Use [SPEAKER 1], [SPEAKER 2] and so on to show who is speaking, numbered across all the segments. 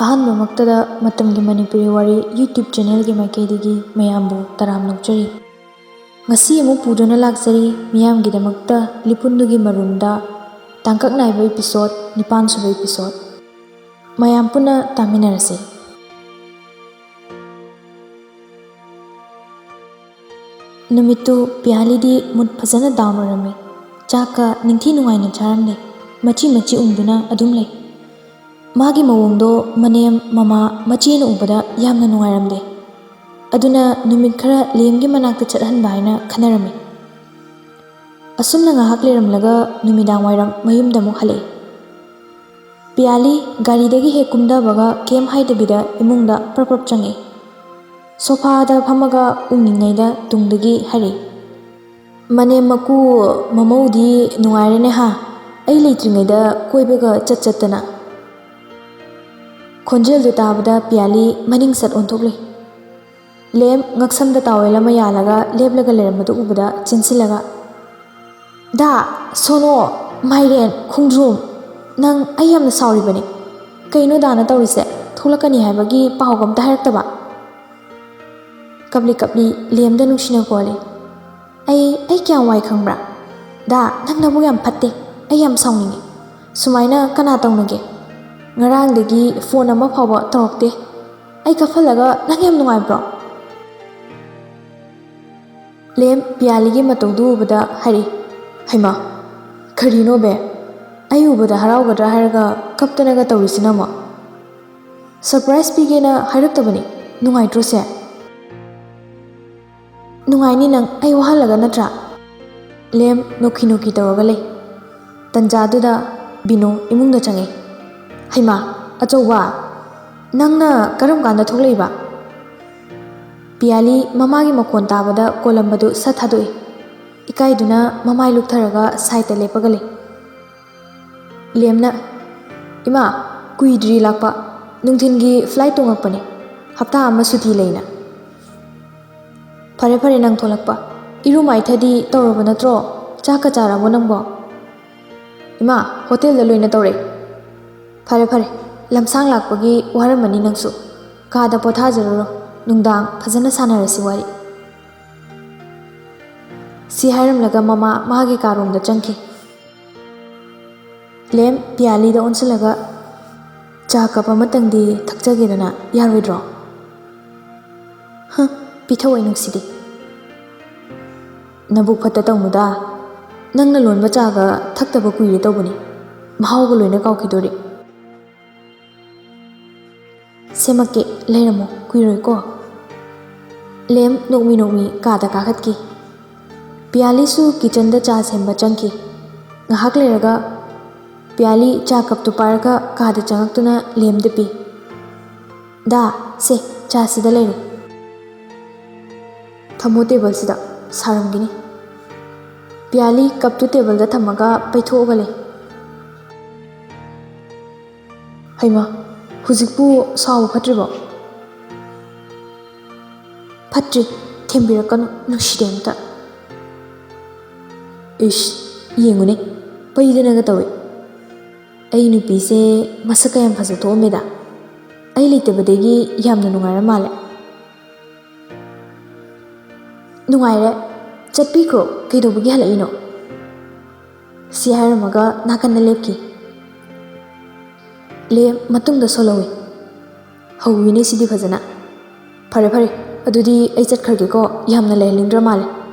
[SPEAKER 1] ꯑꯍꯥꯟꯕꯃꯛꯇꯗ ꯃꯇꯝꯒꯤ ꯃꯅꯤꯄꯨꯔꯤ ꯋꯥꯔꯤ ꯌꯨꯇ꯭ꯌꯨꯕ ꯆꯦꯅꯦꯜꯒꯤ ꯃꯥꯏꯀꯩꯗꯒꯤ ꯃꯌꯥꯝꯕꯨ ꯇꯔꯥꯝ ꯅꯣꯛꯆꯔꯤ꯫ ꯉꯁꯤ ꯑꯃꯨꯛ ꯄꯨꯗꯨꯅ ꯂꯥꯛꯆꯔꯤ ꯃꯤꯌꯥꯝꯒꯤꯗꯃꯛꯇ ꯂꯤꯄꯨꯟꯗꯨꯒꯤ ꯃꯔꯨꯝꯗ ꯇꯥꯡꯀꯛ ꯅꯥꯏꯕ ꯏꯄꯤꯁꯣꯗ 9ꯁꯨꯕ ꯏꯄꯤꯁꯣꯗ꯫ ꯃꯌꯥꯝ ꯄꯨꯟꯅ ꯇꯥꯃꯤꯟꯅꯔꯁꯤ꯫ ꯅꯨꯃꯤꯠꯇꯨ ꯄꯤꯌꯥꯂꯤꯗꯤ ꯃꯨꯠ ꯐꯖꯅ ꯗꯥꯎꯟ ꯑꯣꯏꯔꯝꯃꯤ꯫ ꯆꯥꯛꯀ ꯅꯤꯡꯊꯤ ꯅꯨꯡꯉꯥꯏꯅ ꯆꯥꯔꯝꯂꯦ꯫ ꯃꯆꯤ ꯃꯆꯤ ꯎꯪꯗꯨꯅ ꯑꯗꯨꯝ ꯂꯩ꯫ ꯃꯥꯒꯤ ꯃꯑꯣꯡꯗꯣ ꯃꯅꯦꯝ ꯃꯃꯥ ꯃꯆꯦꯅ ꯎꯕꯗ ꯌꯥꯝꯅ ꯅꯨꯡꯉꯥꯏꯔꯝꯗꯦ꯫ ꯑꯗꯨꯅ ꯅꯨꯃꯤꯠ ꯈꯔ ꯂꯦꯝꯒꯤ ꯃꯅꯥꯛꯇ ꯆꯠꯍꯟꯕ ꯍꯥꯏꯅ ꯈꯟꯅꯔꯝꯃꯤ꯫ ꯑꯁꯨꯝꯅ ꯉꯥꯏꯍꯥꯛ ꯂꯩꯔꯝꯂꯒ ꯅꯨꯃꯤꯗꯥꯡ ꯋꯥꯏꯔꯝ ꯃꯌꯨꯝꯗ ꯑꯃꯨꯛ ꯍꯜꯂꯛꯏ꯫ ꯄꯤꯌꯥꯂꯤ ꯒꯥꯔꯤꯗꯒꯤ ꯍꯦꯛ ꯀꯨꯝꯊꯕꯒ ꯀꯦꯝ ꯍꯥꯏꯗꯕꯤꯗ ꯏꯃꯨꯡꯗ ꯄ꯭ꯔꯞ ꯆꯪꯉꯛꯏ꯫ ꯁꯣꯐꯥꯗ ꯐꯝꯃꯒ ꯎꯪꯉꯤꯉꯩꯗ ꯇꯨꯡꯗꯒꯤ ꯍꯥꯏꯔꯛꯏ, "ꯃꯅꯦꯝ ꯃꯀꯨ ꯃꯃꯧꯗꯤ ꯅꯨꯡꯉꯥꯏꯔꯦꯅꯦ ꯍꯥ, ꯑꯩ ꯂꯩꯇ꯭ꯔꯤꯉꯩꯗ ꯀꯣꯏꯕꯒ ꯆꯠꯇꯅ." ꯈꯣꯟꯖꯦꯜꯗꯨ ꯇꯥꯕꯗ ꯄꯤꯌꯥꯂꯤ ꯃꯅꯤꯡ ꯁꯠ ꯑꯣꯟꯊꯣꯛꯂꯦ꯫ ꯂꯦꯝ ꯉꯛꯁꯝꯗ ꯇꯥꯋꯦꯜ ꯑꯃ ꯌꯥꯜꯂꯒ ꯂꯦꯞꯂꯒ ꯂꯩꯔꯝꯕꯗꯨ ꯎꯕꯗ ꯆꯦꯟꯁꯤꯜꯂꯒ, "ꯗꯥ, ꯁꯣꯅꯣ, ꯃꯥꯏꯔꯦꯟ, ꯈꯣꯡꯗ꯭ꯔꯨꯝ, ꯅꯪ ꯑꯩ ꯌꯥꯝꯅ ꯁꯥꯎꯔꯤꯕꯅꯤ꯫ ꯀꯩꯅꯣ ꯗꯥꯅ ꯇꯧꯔꯤꯁꯦ? ꯊꯣꯛꯂꯛꯀꯅꯤ ꯍꯥꯏꯕꯒꯤ ꯄꯥꯎꯒ ꯑꯝꯇ ꯍꯥꯏꯔꯛꯇꯕ?" ꯀꯞꯂꯤ ꯀꯞꯂꯤ ꯂꯦꯝꯗ ꯅꯨꯡꯁꯤꯅ ꯀꯣꯜꯂꯤ꯫ ꯑꯩ ꯀꯌꯥꯝ ꯋꯥꯏ ꯈꯪꯕ꯭ꯔꯥ? ꯗꯥ, ꯅꯪ ꯅꯕꯨꯛ ꯌꯥꯝ ꯐꯠꯇꯦ꯫ ꯑꯩ ꯌꯥꯝ ꯁꯥꯎꯅꯤꯡꯉꯤ꯫ ꯁꯨꯃꯥꯏꯅ ꯀꯅꯥ ꯇꯧꯅꯒꯦ? ꯉꯔꯥꯡꯗꯒꯤ ꯐꯣꯟ ꯑꯃ ꯐꯥꯎꯕ ꯇꯧꯔꯛꯇꯦ꯫ ꯑꯩ ꯀꯞꯍꯜꯂꯒ ꯅꯪ ꯌꯥꯝ ꯅꯨꯡꯉꯥꯏꯕ꯭ꯔꯣ?" ꯂꯦꯝ ꯄꯤꯌꯥꯂꯤꯒꯤ ꯃꯇꯧꯗꯨ ꯎꯕꯗ ꯍꯥꯏꯔꯛꯏ, "ꯍꯩꯃꯥ, ꯀꯔꯤꯅꯣ ꯕꯦ? ꯑꯩ ꯎꯕꯗ ꯍꯔꯥꯎꯒꯗ꯭ꯔꯥ ꯍꯥꯏꯔꯒ ꯀꯞꯇꯅꯒ ꯇꯧꯔꯤꯁꯤꯅ ꯑꯃꯨꯛ? ꯁꯔꯄ꯭ꯔꯥꯏꯖ ꯄꯤꯒꯦꯅ ꯍꯥꯏꯔꯛꯇꯕꯅꯤ, ꯅꯨꯡꯉꯥꯏꯇ꯭ꯔꯣꯁꯦ?" "ꯅꯨꯡꯉꯥꯏꯅꯤ ꯅꯪ ꯑꯩ ꯋꯥꯍꯜꯂꯒ ꯅꯠꯇ꯭ꯔꯥ?" ꯂꯦꯝ ꯅꯣꯛꯈꯤ ꯅꯣꯛꯈꯤ ꯇꯧꯔꯒ ꯂꯩ꯫ ꯇꯟꯖꯥꯗꯨꯗ ꯕꯤꯅꯣ ꯏꯃꯨꯡꯗ ꯆꯪꯉꯛꯏ꯫ "ꯍꯩꯃꯥ, ꯑꯆꯧꯕ, ꯅꯪꯅ ꯀꯔꯝ ꯀꯥꯟꯗ ꯊꯣꯛꯂꯛꯏꯕ?" ꯄꯤꯌꯥꯂꯤ ꯃꯃꯥꯒꯤ ꯃꯈꯣꯟ ꯇꯥꯕꯗ ꯀꯣꯜꯂꯝꯕꯗꯨ ꯁꯠ ꯊꯥꯗꯣꯛꯏ꯫ ꯏꯀꯥꯏꯗꯨꯅ ꯃꯃꯥꯏ ꯂꯨꯛꯊꯔꯒ ꯁꯥꯏꯠꯇ ꯂꯦꯞꯄꯒ ꯂꯩ꯫ ꯂꯦꯝꯅ, "ꯏꯃꯥ, ꯀꯨꯏꯗ꯭ꯔꯤ ꯂꯥꯛꯄ, ꯅꯨꯡꯊꯤꯟꯒꯤ ꯐ꯭ꯂꯥꯏꯠ ꯇꯣꯡꯉꯛꯄꯅꯦ, ꯍꯞꯇꯥ ꯑꯃ ꯁꯨꯇꯤ ꯂꯩꯅ." "ꯐꯔꯦ ꯐꯔꯦ ꯅꯪ ꯊꯣꯛꯂꯛꯄ꯫ ꯏꯔꯨ ꯃꯥꯏꯊꯗꯤ ꯇꯧꯔꯕ ꯅꯠꯇ꯭ꯔꯣ? ꯆꯥꯛꯀ ꯆꯥꯔꯕꯣ ꯅꯪꯕꯣ?" "ꯏꯃꯥ, ꯍꯣꯇꯦꯜꯗ ꯂꯣꯏꯅ ꯇꯧꯔꯛꯏ." "ꯐꯔꯦ ꯐꯔꯦ, ꯂꯝꯁꯥꯡ ꯂꯥꯛꯄꯒꯤ ꯋꯥꯔꯝꯃꯅꯤ ꯅꯪꯁꯨ, ꯀꯥꯗ ꯄꯣꯊꯥꯖꯔꯨꯔꯣ, ꯅꯨꯡꯗꯥꯡ ꯐꯖꯅ ꯁꯥꯟꯅꯔꯁꯤ ꯋꯥꯔꯤ." ꯁꯤ ꯍꯥꯏꯔꯝꯂꯒ ꯃꯃꯥ ꯃꯥꯒꯤ ꯀꯥꯔꯣꯝꯗ ꯆꯪꯈꯤ꯫ ꯂꯦꯝ ꯄꯤꯌꯥꯂꯤꯗ ꯑꯣꯟꯁꯤꯜꯂꯒ, "ꯆꯥ ꯀꯞ ꯑꯃꯇꯪꯗꯤ ꯊꯛꯆꯒꯦꯗꯅ, ꯌꯥꯔꯣꯏꯗ꯭ꯔꯣ?" "ꯄꯤꯊꯛꯑꯣꯏ ꯅꯨꯡꯁꯤꯗꯤ." "ꯅꯕꯨꯛ ꯐꯠꯇ ꯇꯧꯅꯨꯗ, ꯅꯪꯅ ꯂꯣꯟꯕ ꯆꯥꯒ ꯊꯛꯇꯕ ꯀꯨꯏꯔꯦ ꯇꯧꯕꯅꯤ, ꯃꯍꯥꯎꯒ ꯂꯣꯏꯅ ꯀꯥꯎꯈꯤꯗꯣꯔꯤ." "ꯁꯦꯝꯃꯛꯀꯦ, ꯂꯩꯔꯝꯃꯣ, ꯀꯨꯏꯔꯣꯏꯀꯣ." ꯂꯦꯝ ꯅꯣꯛꯃꯤ ꯅꯣꯛꯃꯤ ꯀꯥꯗ ꯀꯥꯈꯠꯈꯤ꯫ ꯄꯤꯌꯥꯂꯤꯁꯨ ꯀꯤꯆꯟꯗ ꯆꯥ ꯁꯦꯝꯕ ꯆꯪꯈꯤ꯫ ꯉꯥꯏꯍꯥꯛ ꯂꯩꯔꯒ ꯄꯤꯌꯥꯂꯤ ꯆꯥ ꯀꯞꯇꯨ ꯄꯥꯏꯔꯒ ꯀꯥꯗ ꯆꯪꯉꯛꯇꯨꯅ ꯂꯦꯝꯗ ꯄꯤ꯫ "ꯗꯥ, ꯁꯦ, ꯆꯥ ꯁꯤꯗ ꯂꯩꯔꯦ. ꯊꯝꯃꯣ ꯇꯦꯕꯜꯁꯤꯗ, ꯁꯥꯔꯝꯒꯤꯅꯤ." ꯄꯤꯌꯥꯂꯤ ꯀꯞꯇꯨ ꯇꯦꯕꯜꯗ ꯊꯝꯃꯒ ꯄꯩꯊꯣꯛꯑꯒ ꯂꯩ꯫ "ꯍꯩꯃꯥ, ꯍꯧꯖꯤꯛꯄꯨ ꯁꯥꯎꯕ ꯐꯠꯇ꯭ꯔꯤꯕꯣ?" "ꯐꯠꯇ꯭ꯔꯤ, ꯊꯦꯝꯕꯤꯔꯛꯀꯅꯨ, ꯅꯨꯡꯁꯤꯗꯦ ꯑꯝꯇ." "ꯏꯁ, ꯌꯦꯡꯉꯨꯅꯦ, ꯄꯩꯗꯅꯒ ꯇꯧꯏ. ꯑꯩ ꯅꯨꯄꯤꯁꯦ ꯃꯁꯛꯀ ꯌꯥꯝ ꯐꯖꯊꯣꯛꯑꯝꯃꯦꯗ. ꯑꯩ ꯂꯩꯇꯕꯗꯒꯤ ꯌꯥꯝꯅ ꯅꯨꯡꯉꯥꯏꯔ ꯃꯥꯜꯂꯦ." "ꯅꯨꯡꯉꯥꯏꯔꯦ, ꯆꯠꯄꯤꯈ꯭ꯔꯣ, ꯀꯩꯗꯧꯕꯒꯤ ꯍꯜꯂꯛꯏꯅꯣ?" ꯁꯤ ꯍꯥꯏꯔꯝꯃꯒ ꯅꯥꯀꯟꯗ ꯂꯦꯞꯈꯤ꯫ ꯂꯦꯝ ꯃꯇꯨꯡꯗ ꯁꯣꯜꯍꯧꯏ꯫ "ꯍꯧꯋꯤꯅꯦ ꯁꯤꯗꯤ ꯐꯖꯅ. ꯐꯔꯦ ꯐꯔꯦ, ꯑꯗꯨꯗꯤ ꯑꯩ ꯆꯠꯈ꯭ꯔꯒꯦꯀꯣ, ꯌꯥꯝꯅ ꯂꯩꯍꯟꯅꯤꯡꯗ꯭ꯔ ꯃꯥꯜꯂꯦ.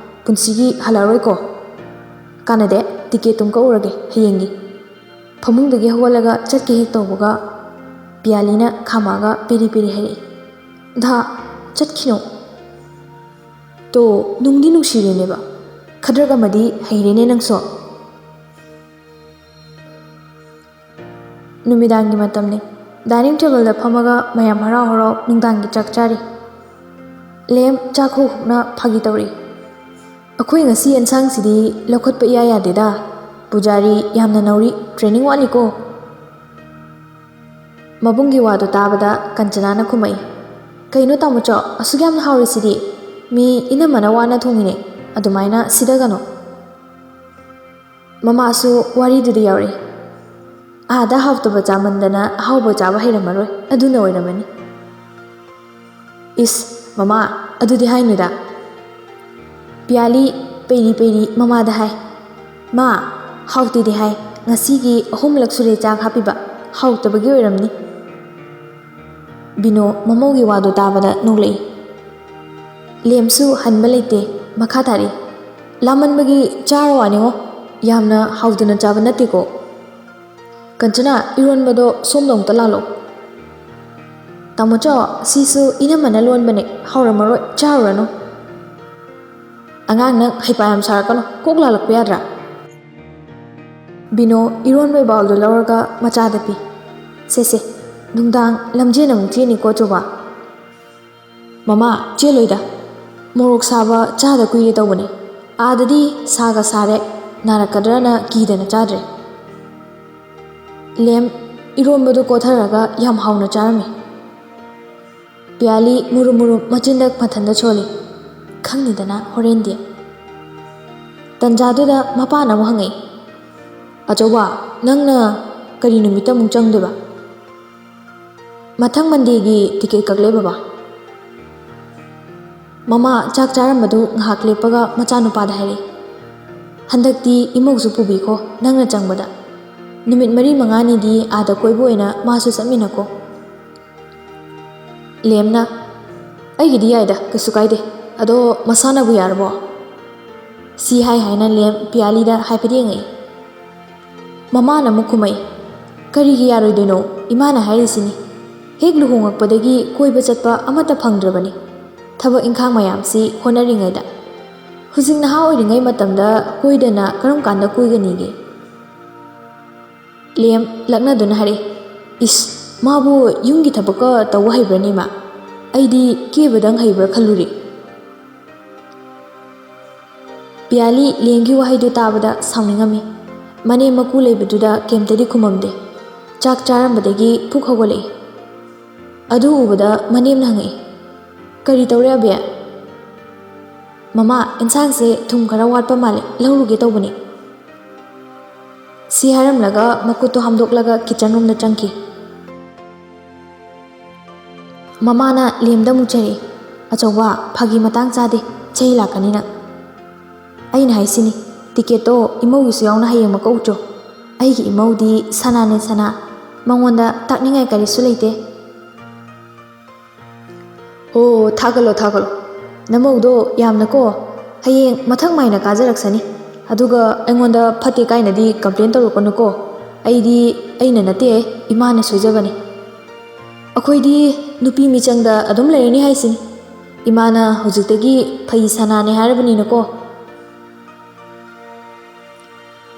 [SPEAKER 1] ꯄꯨꯟꯁꯤꯒꯤ ꯍꯜꯂꯛꯑꯔꯣꯏꯀꯣ? ꯀꯥꯟꯅꯗꯦ, ꯇꯤꯀꯦꯠꯇꯨꯝ ꯀꯛꯎꯔꯒꯦ ꯍꯌꯦꯡꯒꯤ." ꯐꯃꯨꯡꯗꯒꯤ ꯍꯧꯒꯠꯂꯒ ꯆꯠꯀꯦ ꯍꯦꯛ ꯇꯧꯕꯒ ꯄꯤꯌꯥꯂꯤꯅ ꯈꯥꯝꯃꯛꯑꯒ ꯄꯦꯔꯤ ꯄꯦꯔꯤ ꯍꯥꯏꯔꯛꯏ, "ꯗꯥ, ꯆꯠꯈꯤꯅꯣ." "ꯇꯣ, ꯅꯨꯡꯗꯤ ꯅꯨꯡꯁꯤꯔꯤꯅꯦꯕ, ꯈꯗ꯭ꯔꯛ ꯑꯃꯗꯤ ꯍꯩꯔꯦꯅꯦ ꯅꯪꯁꯨ." ꯅꯨꯃꯤꯗꯥꯡꯒꯤ ꯃꯇꯝꯅꯤ꯫ ꯗꯥꯏꯅꯤꯡ ꯇꯦꯕꯜꯗ ꯐꯝꯃꯒ ꯃꯌꯥꯝ ꯍꯔꯥꯎ ꯍꯔꯥꯎ ꯅꯨꯡꯗꯥꯡꯒꯤ ꯆꯥꯛ ꯆꯥꯔꯤ꯫ ꯂꯦꯝ ꯆꯥꯛ ꯍꯣꯛ ꯍꯣꯛꯅ ꯐꯥꯒꯤ ꯇꯧꯔꯛꯏ, "ꯑꯩꯈꯣꯏ ꯉꯁꯤ ꯑꯦꯟꯁꯥꯡꯁꯤꯗꯤ ꯂꯧꯈꯠꯄ ꯏꯌꯥ ꯌꯥꯗꯦꯗ, ꯄꯨꯖꯥꯔꯤ ꯌꯥꯝꯅ ꯅꯧꯔꯤ, ꯇ꯭ꯔꯦꯅꯤꯡ ꯋꯥꯠꯂꯤꯀꯣ." ꯃꯕꯨꯡꯒꯤ ꯋꯥꯗꯨ ꯇꯥꯕꯗ ꯀꯟꯆꯅꯥꯅ ꯈꯨꯝꯃꯛꯏ, "ꯀꯩꯅꯣ ꯇꯥꯃꯣꯆꯧ, ꯑꯁꯨꯛ ꯌꯥꯝꯅ ꯍꯥꯎꯔꯤꯁꯤꯗꯤ? ꯃꯤ ꯏꯅꯝꯃꯅ ꯋꯥꯅ ꯊꯣꯡꯉꯤꯅꯦ, ꯑꯗꯨꯃꯥꯏꯅ ꯁꯤꯗꯒꯅꯣ." ꯃꯃꯥꯁꯨ ꯋꯥꯔꯤꯗꯨꯗ ꯌꯥꯎꯔꯛꯏ, ꯑꯥꯗ ꯍꯥꯎꯇꯕ ꯆꯥꯃꯟꯗꯅ ꯑꯍꯥꯎꯕ ꯆꯥꯕ ꯍꯩꯔꯝꯃꯔꯣꯏ ꯑꯗꯨꯅ ꯑꯣꯏꯔꯝꯃꯅꯤ꯫ ꯏꯁ ꯃꯃꯥ ꯑꯗꯨꯗꯤ ꯍꯥꯏꯅꯨꯗ꯫ ꯄꯤꯌꯥꯂꯤ ꯄꯩꯔꯤ ꯄꯩꯔꯤ ꯃꯃꯥꯗ ꯍꯥꯏ꯫ ꯃꯥ ꯍꯥꯎꯇꯦꯗꯤ ꯍꯥꯏ, ꯉꯁꯤꯒꯤ 3ꯂꯛ ꯁꯨꯔꯦ ꯆꯥꯛ ꯍꯥꯞꯄꯤꯕ, ꯍꯥꯎꯇꯕꯒꯤ ꯑꯣꯏꯔꯝꯅꯤ꯫ ꯕꯤꯅꯣ ꯃꯃꯧꯒꯤ ꯋꯥꯗꯨ ꯇꯥꯕꯗ ꯅꯣꯛꯂꯛꯏ꯫ ꯂꯦꯝꯁꯨ ꯍꯟꯕ ꯂꯩꯇꯦ, ꯃꯈꯥ ꯇꯥꯔꯛꯏ꯫ ꯂꯥꯃꯟꯕꯒꯤ ꯆꯥꯔ ꯋꯥꯅꯤꯉꯣ, ꯌꯥꯝꯅ ꯍꯥꯎꯗꯅ ꯆꯥꯕ ꯅꯠꯇꯦꯀꯣ꯫ ꯀꯟꯆꯅꯥ ꯏꯔꯣꯟꯕꯗꯣ ꯁꯣꯝꯗ ꯑꯃꯨꯛꯇ ꯂꯥꯜꯂꯛꯑꯣ꯫ ꯇꯥꯃꯣꯆꯣ ꯁꯤꯁꯨ ꯏꯅꯝꯃꯅ ꯂꯣꯟꯕꯅꯦ, ꯍꯥꯎꯔꯝꯃꯔꯣꯏ, ꯆꯥꯔꯨꯔꯅꯨ꯫ ꯑꯉꯥꯡ ꯅꯪ ꯍꯩꯄꯥ ꯌꯥꯝ ꯁꯥꯔꯛꯀꯅꯨ, ꯀꯣꯛ ꯂꯥꯜꯂꯛꯄ ꯌꯥꯗ꯭ꯔꯥ? ꯕꯤꯅꯣ ꯏꯔꯣꯟꯕꯩ ꯕꯥꯎꯜꯗꯨ ꯂꯧꯔꯒ ꯃꯆꯥꯗ ꯄꯤ꯫ ꯁꯦ ꯅꯨꯡꯗꯥꯡ ꯂꯝꯖꯦꯟ ꯑꯃꯨꯛ ꯆꯦꯟꯅꯤꯀꯣ ꯆꯣꯕꯥ꯫ ꯃꯃꯥ ꯆꯦꯜꯂꯣꯏꯗ, ꯃꯣꯔꯣꯛ ꯁꯥꯕ ꯆꯥꯗ ꯀꯨꯏꯔꯦ ꯇꯧꯕꯅꯦ, ꯑꯥꯗꯗꯤ ꯁꯥꯒ ꯁꯥꯔꯦ, ꯅꯥꯔꯛꯀꯗ꯭ꯔꯅ ꯀꯤꯗꯅ ꯆꯥꯗ꯭ꯔꯦ꯫ ꯂꯦꯝ ꯏꯔꯣꯟꯕꯗꯨ ꯀꯣꯊꯔꯒ ꯌꯥꯝ ꯍꯥꯎꯅ ꯆꯥꯔꯝꯃꯤ꯫ ꯄꯤꯌꯥꯂꯤ ꯃꯨꯔꯨꯝ ꯃꯨꯔꯨꯝ ꯃꯆꯤꯟꯗ ꯃꯊꯟꯇ ꯁꯣꯜꯂꯤ꯫ ꯈꯪꯅꯤꯗꯅ ꯍꯣꯔꯦꯟꯗꯤ꯫ ꯇꯟꯖꯥꯗꯨꯗ ꯃꯄꯥꯅ ꯑꯃꯨꯛ ꯍꯪꯉꯛꯏ꯫ ꯑꯆꯧꯕ ꯅꯪꯅ ꯀꯔꯤ ꯅꯨꯃꯤꯠꯇ ꯑꯃꯨꯛ ꯆꯪꯗꯣꯏꯕ? ꯃꯊꯪ ꯃꯟꯗꯦꯒꯤ ꯇꯤꯀꯦꯠ ꯀꯛꯂꯦ ꯕꯕꯥ꯫ ꯃꯃꯥ ꯆꯥꯛ ꯆꯥꯔꯝꯕꯗꯨ ꯉꯥꯏꯍꯥꯛ ꯂꯦꯞꯄꯒ ꯃꯆꯥꯅꯨꯄꯥꯗ ꯍꯥꯏꯔꯛꯏ꯫ ꯍꯟꯗꯛꯇꯤ ꯏꯃꯧꯁꯨ ꯄꯨꯕꯤꯈꯣ ꯅꯪꯅ ꯆꯪꯕꯗ, ꯅꯨꯃꯤꯠ 4-5ꯅꯤꯗꯤ ꯑꯥꯗ ꯀꯣꯏꯕ ꯑꯣꯏꯅ ꯃꯥꯁꯨ ꯆꯠꯃꯤꯟꯅꯀꯣ꯫ ꯂꯦꯝꯅ ꯑꯩꯒꯤꯗꯤ ꯌꯥꯏꯗ ꯀꯩꯁꯨ ꯀꯥꯏꯗꯦ, ꯑꯗꯣ ꯃꯁꯥꯅꯕꯨ ꯌꯥꯔꯕꯣ? ꯁꯤ ꯍꯥꯏꯅ ꯂꯦꯝ ꯄꯤꯌꯥꯂꯤꯗ ꯍꯥꯏꯐꯦꯠ ꯌꯦꯡꯉꯛꯏ꯫ ꯃꯃꯥꯅ ꯑꯃꯨꯛ ꯈꯨꯝꯃꯛꯏ꯫ ꯀꯔꯤꯒꯤ ꯌꯥꯔꯣꯏꯗꯣꯏꯅꯣ, ꯏꯃꯥꯅ ꯍꯥꯏꯔꯤꯁꯤꯅꯤ, ꯍꯦꯛ ꯂꯨꯍꯣꯡꯉꯛꯄꯗꯒꯤ ꯀꯣꯏꯕ ꯆꯠꯄ ꯑꯃꯠꯇ ꯐꯪꯗ꯭ꯔꯕꯅꯤ, ꯊꯕꯛ ꯏꯪꯈꯥꯡ ꯃꯌꯥꯝꯁꯤ ꯍꯣꯠꯅꯔꯤꯉꯩꯗ꯫ ꯍꯧꯖꯤꯛ ꯅꯍꯥ ꯑꯣꯏꯔꯤꯉꯩ ꯃꯇꯝꯗ ꯀꯣꯏꯗꯅ ꯀꯔꯝ ꯀꯥꯟꯗ ꯀꯣꯏꯒꯅꯤꯒꯦ? ꯂꯦꯝ ꯂꯛꯅꯗꯨꯅ ꯍꯥꯏꯔꯛꯏ꯫ ꯏꯁ ꯃꯥꯕꯨ ꯌꯨꯝꯒꯤ ꯊꯕꯛꯀ ꯇꯧꯕ ꯍꯩꯕ꯭ꯔꯅꯤ ꯃꯥ, ꯑꯩꯗꯤ ꯀꯦꯕꯗꯪ ꯍꯩꯕ꯭ꯔꯥ ꯈꯜꯂꯨꯔꯤ꯫ ꯄꯤꯌꯥꯂꯤ ꯂꯦꯝꯒꯤ ꯋꯥꯍꯩꯗꯨ ꯇꯥꯕꯗ ꯁꯥꯎꯅꯤꯡꯉꯝꯃꯤ꯫ ꯃꯅꯦꯝ ꯃꯀꯨ ꯂꯩꯕꯗꯨꯗ ꯀꯩꯝꯇꯗꯤ ꯈꯨꯝꯃꯝꯗꯦ꯫ ꯆꯥꯛ ꯆꯥꯔꯝꯕꯗꯒꯤ ꯄꯨꯛ ꯍꯧꯒꯠꯂꯛꯏ꯫ ꯑꯗꯨ ꯎꯕꯗ ꯃꯅꯦꯝꯅ ꯍꯪꯉꯛꯏ꯫ ꯀꯔꯤ ꯇꯧꯔꯦ ꯑꯕꯦ? ꯃꯃꯥ ꯏꯟꯁꯥꯡꯁꯦ ꯊꯨꯝ ꯈꯔ ꯋꯥꯠꯄ ꯃꯥꯜꯂꯦ, ꯂꯧꯔꯨꯒꯦ ꯇꯧꯕꯅꯤ꯫ ꯁꯤ ꯍꯥꯏꯔꯝꯂꯒ ꯃꯈꯨꯠꯇꯣ ꯍꯥꯝꯗꯣꯛꯂꯒ ꯀꯤꯆꯟ ꯔꯨꯝꯗ ꯆꯪꯈꯤ꯫ ꯃꯃꯥꯅ ꯂꯦꯝꯗ ꯑꯃꯨꯛ ꯆꯩꯔꯛꯏ꯫ ꯑꯆꯧꯕ ꯐꯥꯒꯤ ꯃꯇꯥꯡ ꯆꯥꯗꯦ, ꯆꯩ ꯂꯥꯛꯀꯅꯤ ꯅꯪ꯫ ꯑꯩꯅ ꯍꯥꯏꯁꯤꯅꯤ, ꯇꯤꯀꯦꯠꯇꯣ ꯏꯃꯧꯒꯤꯁꯨ ꯌꯥꯎꯅ ꯍꯌꯦꯡꯃꯛ ꯀꯛꯎꯆꯣ꯫ ꯑꯩꯒꯤ ꯏꯃꯧꯗꯤ ꯁꯅꯥꯅꯦ ꯁꯅꯥ, ꯃꯉꯣꯟꯗ ꯇꯥꯛꯅꯤꯡꯉꯥꯏ ꯀꯔꯤꯁꯨ ꯂꯩꯇꯦ꯫ ꯑꯣ ꯊꯥꯒꯠꯂꯣ ꯊꯥꯒꯠꯂꯣ, ꯅꯃꯧꯗꯣ ꯌꯥꯝꯅꯀꯣ, ꯍꯌꯦꯡ ꯃꯊꯪ ꯃꯥꯏꯅ ꯀꯥꯖꯔꯛꯁꯅꯤ, ꯑꯗꯨꯒ ꯑꯩꯉꯣꯟꯗ ꯐꯠꯇꯦ ꯀꯥꯏꯅꯗꯤ ꯀꯝꯄ꯭ꯂꯦꯟ ꯇꯧꯔꯛꯀꯅꯨꯀꯣ꯫ ꯑꯩꯅ ꯅꯠꯇꯦ, ꯏꯃꯥꯅ ꯁꯣꯏꯖꯕꯅꯤ꯫ ꯑꯩꯈꯣꯏꯗꯤ ꯅꯨꯄꯤ ꯃꯤꯆꯪꯗ ꯑꯗꯨꯝ ꯂꯩꯔꯅꯤ ꯍꯥꯏꯁꯤꯅꯤ, ꯏꯃꯥꯅ ꯍꯧꯖꯤꯛꯇꯒꯤ ꯐꯩ ꯁꯅꯥꯅꯦ ꯍꯥꯏꯔꯕꯅꯤꯅꯀꯣ꯫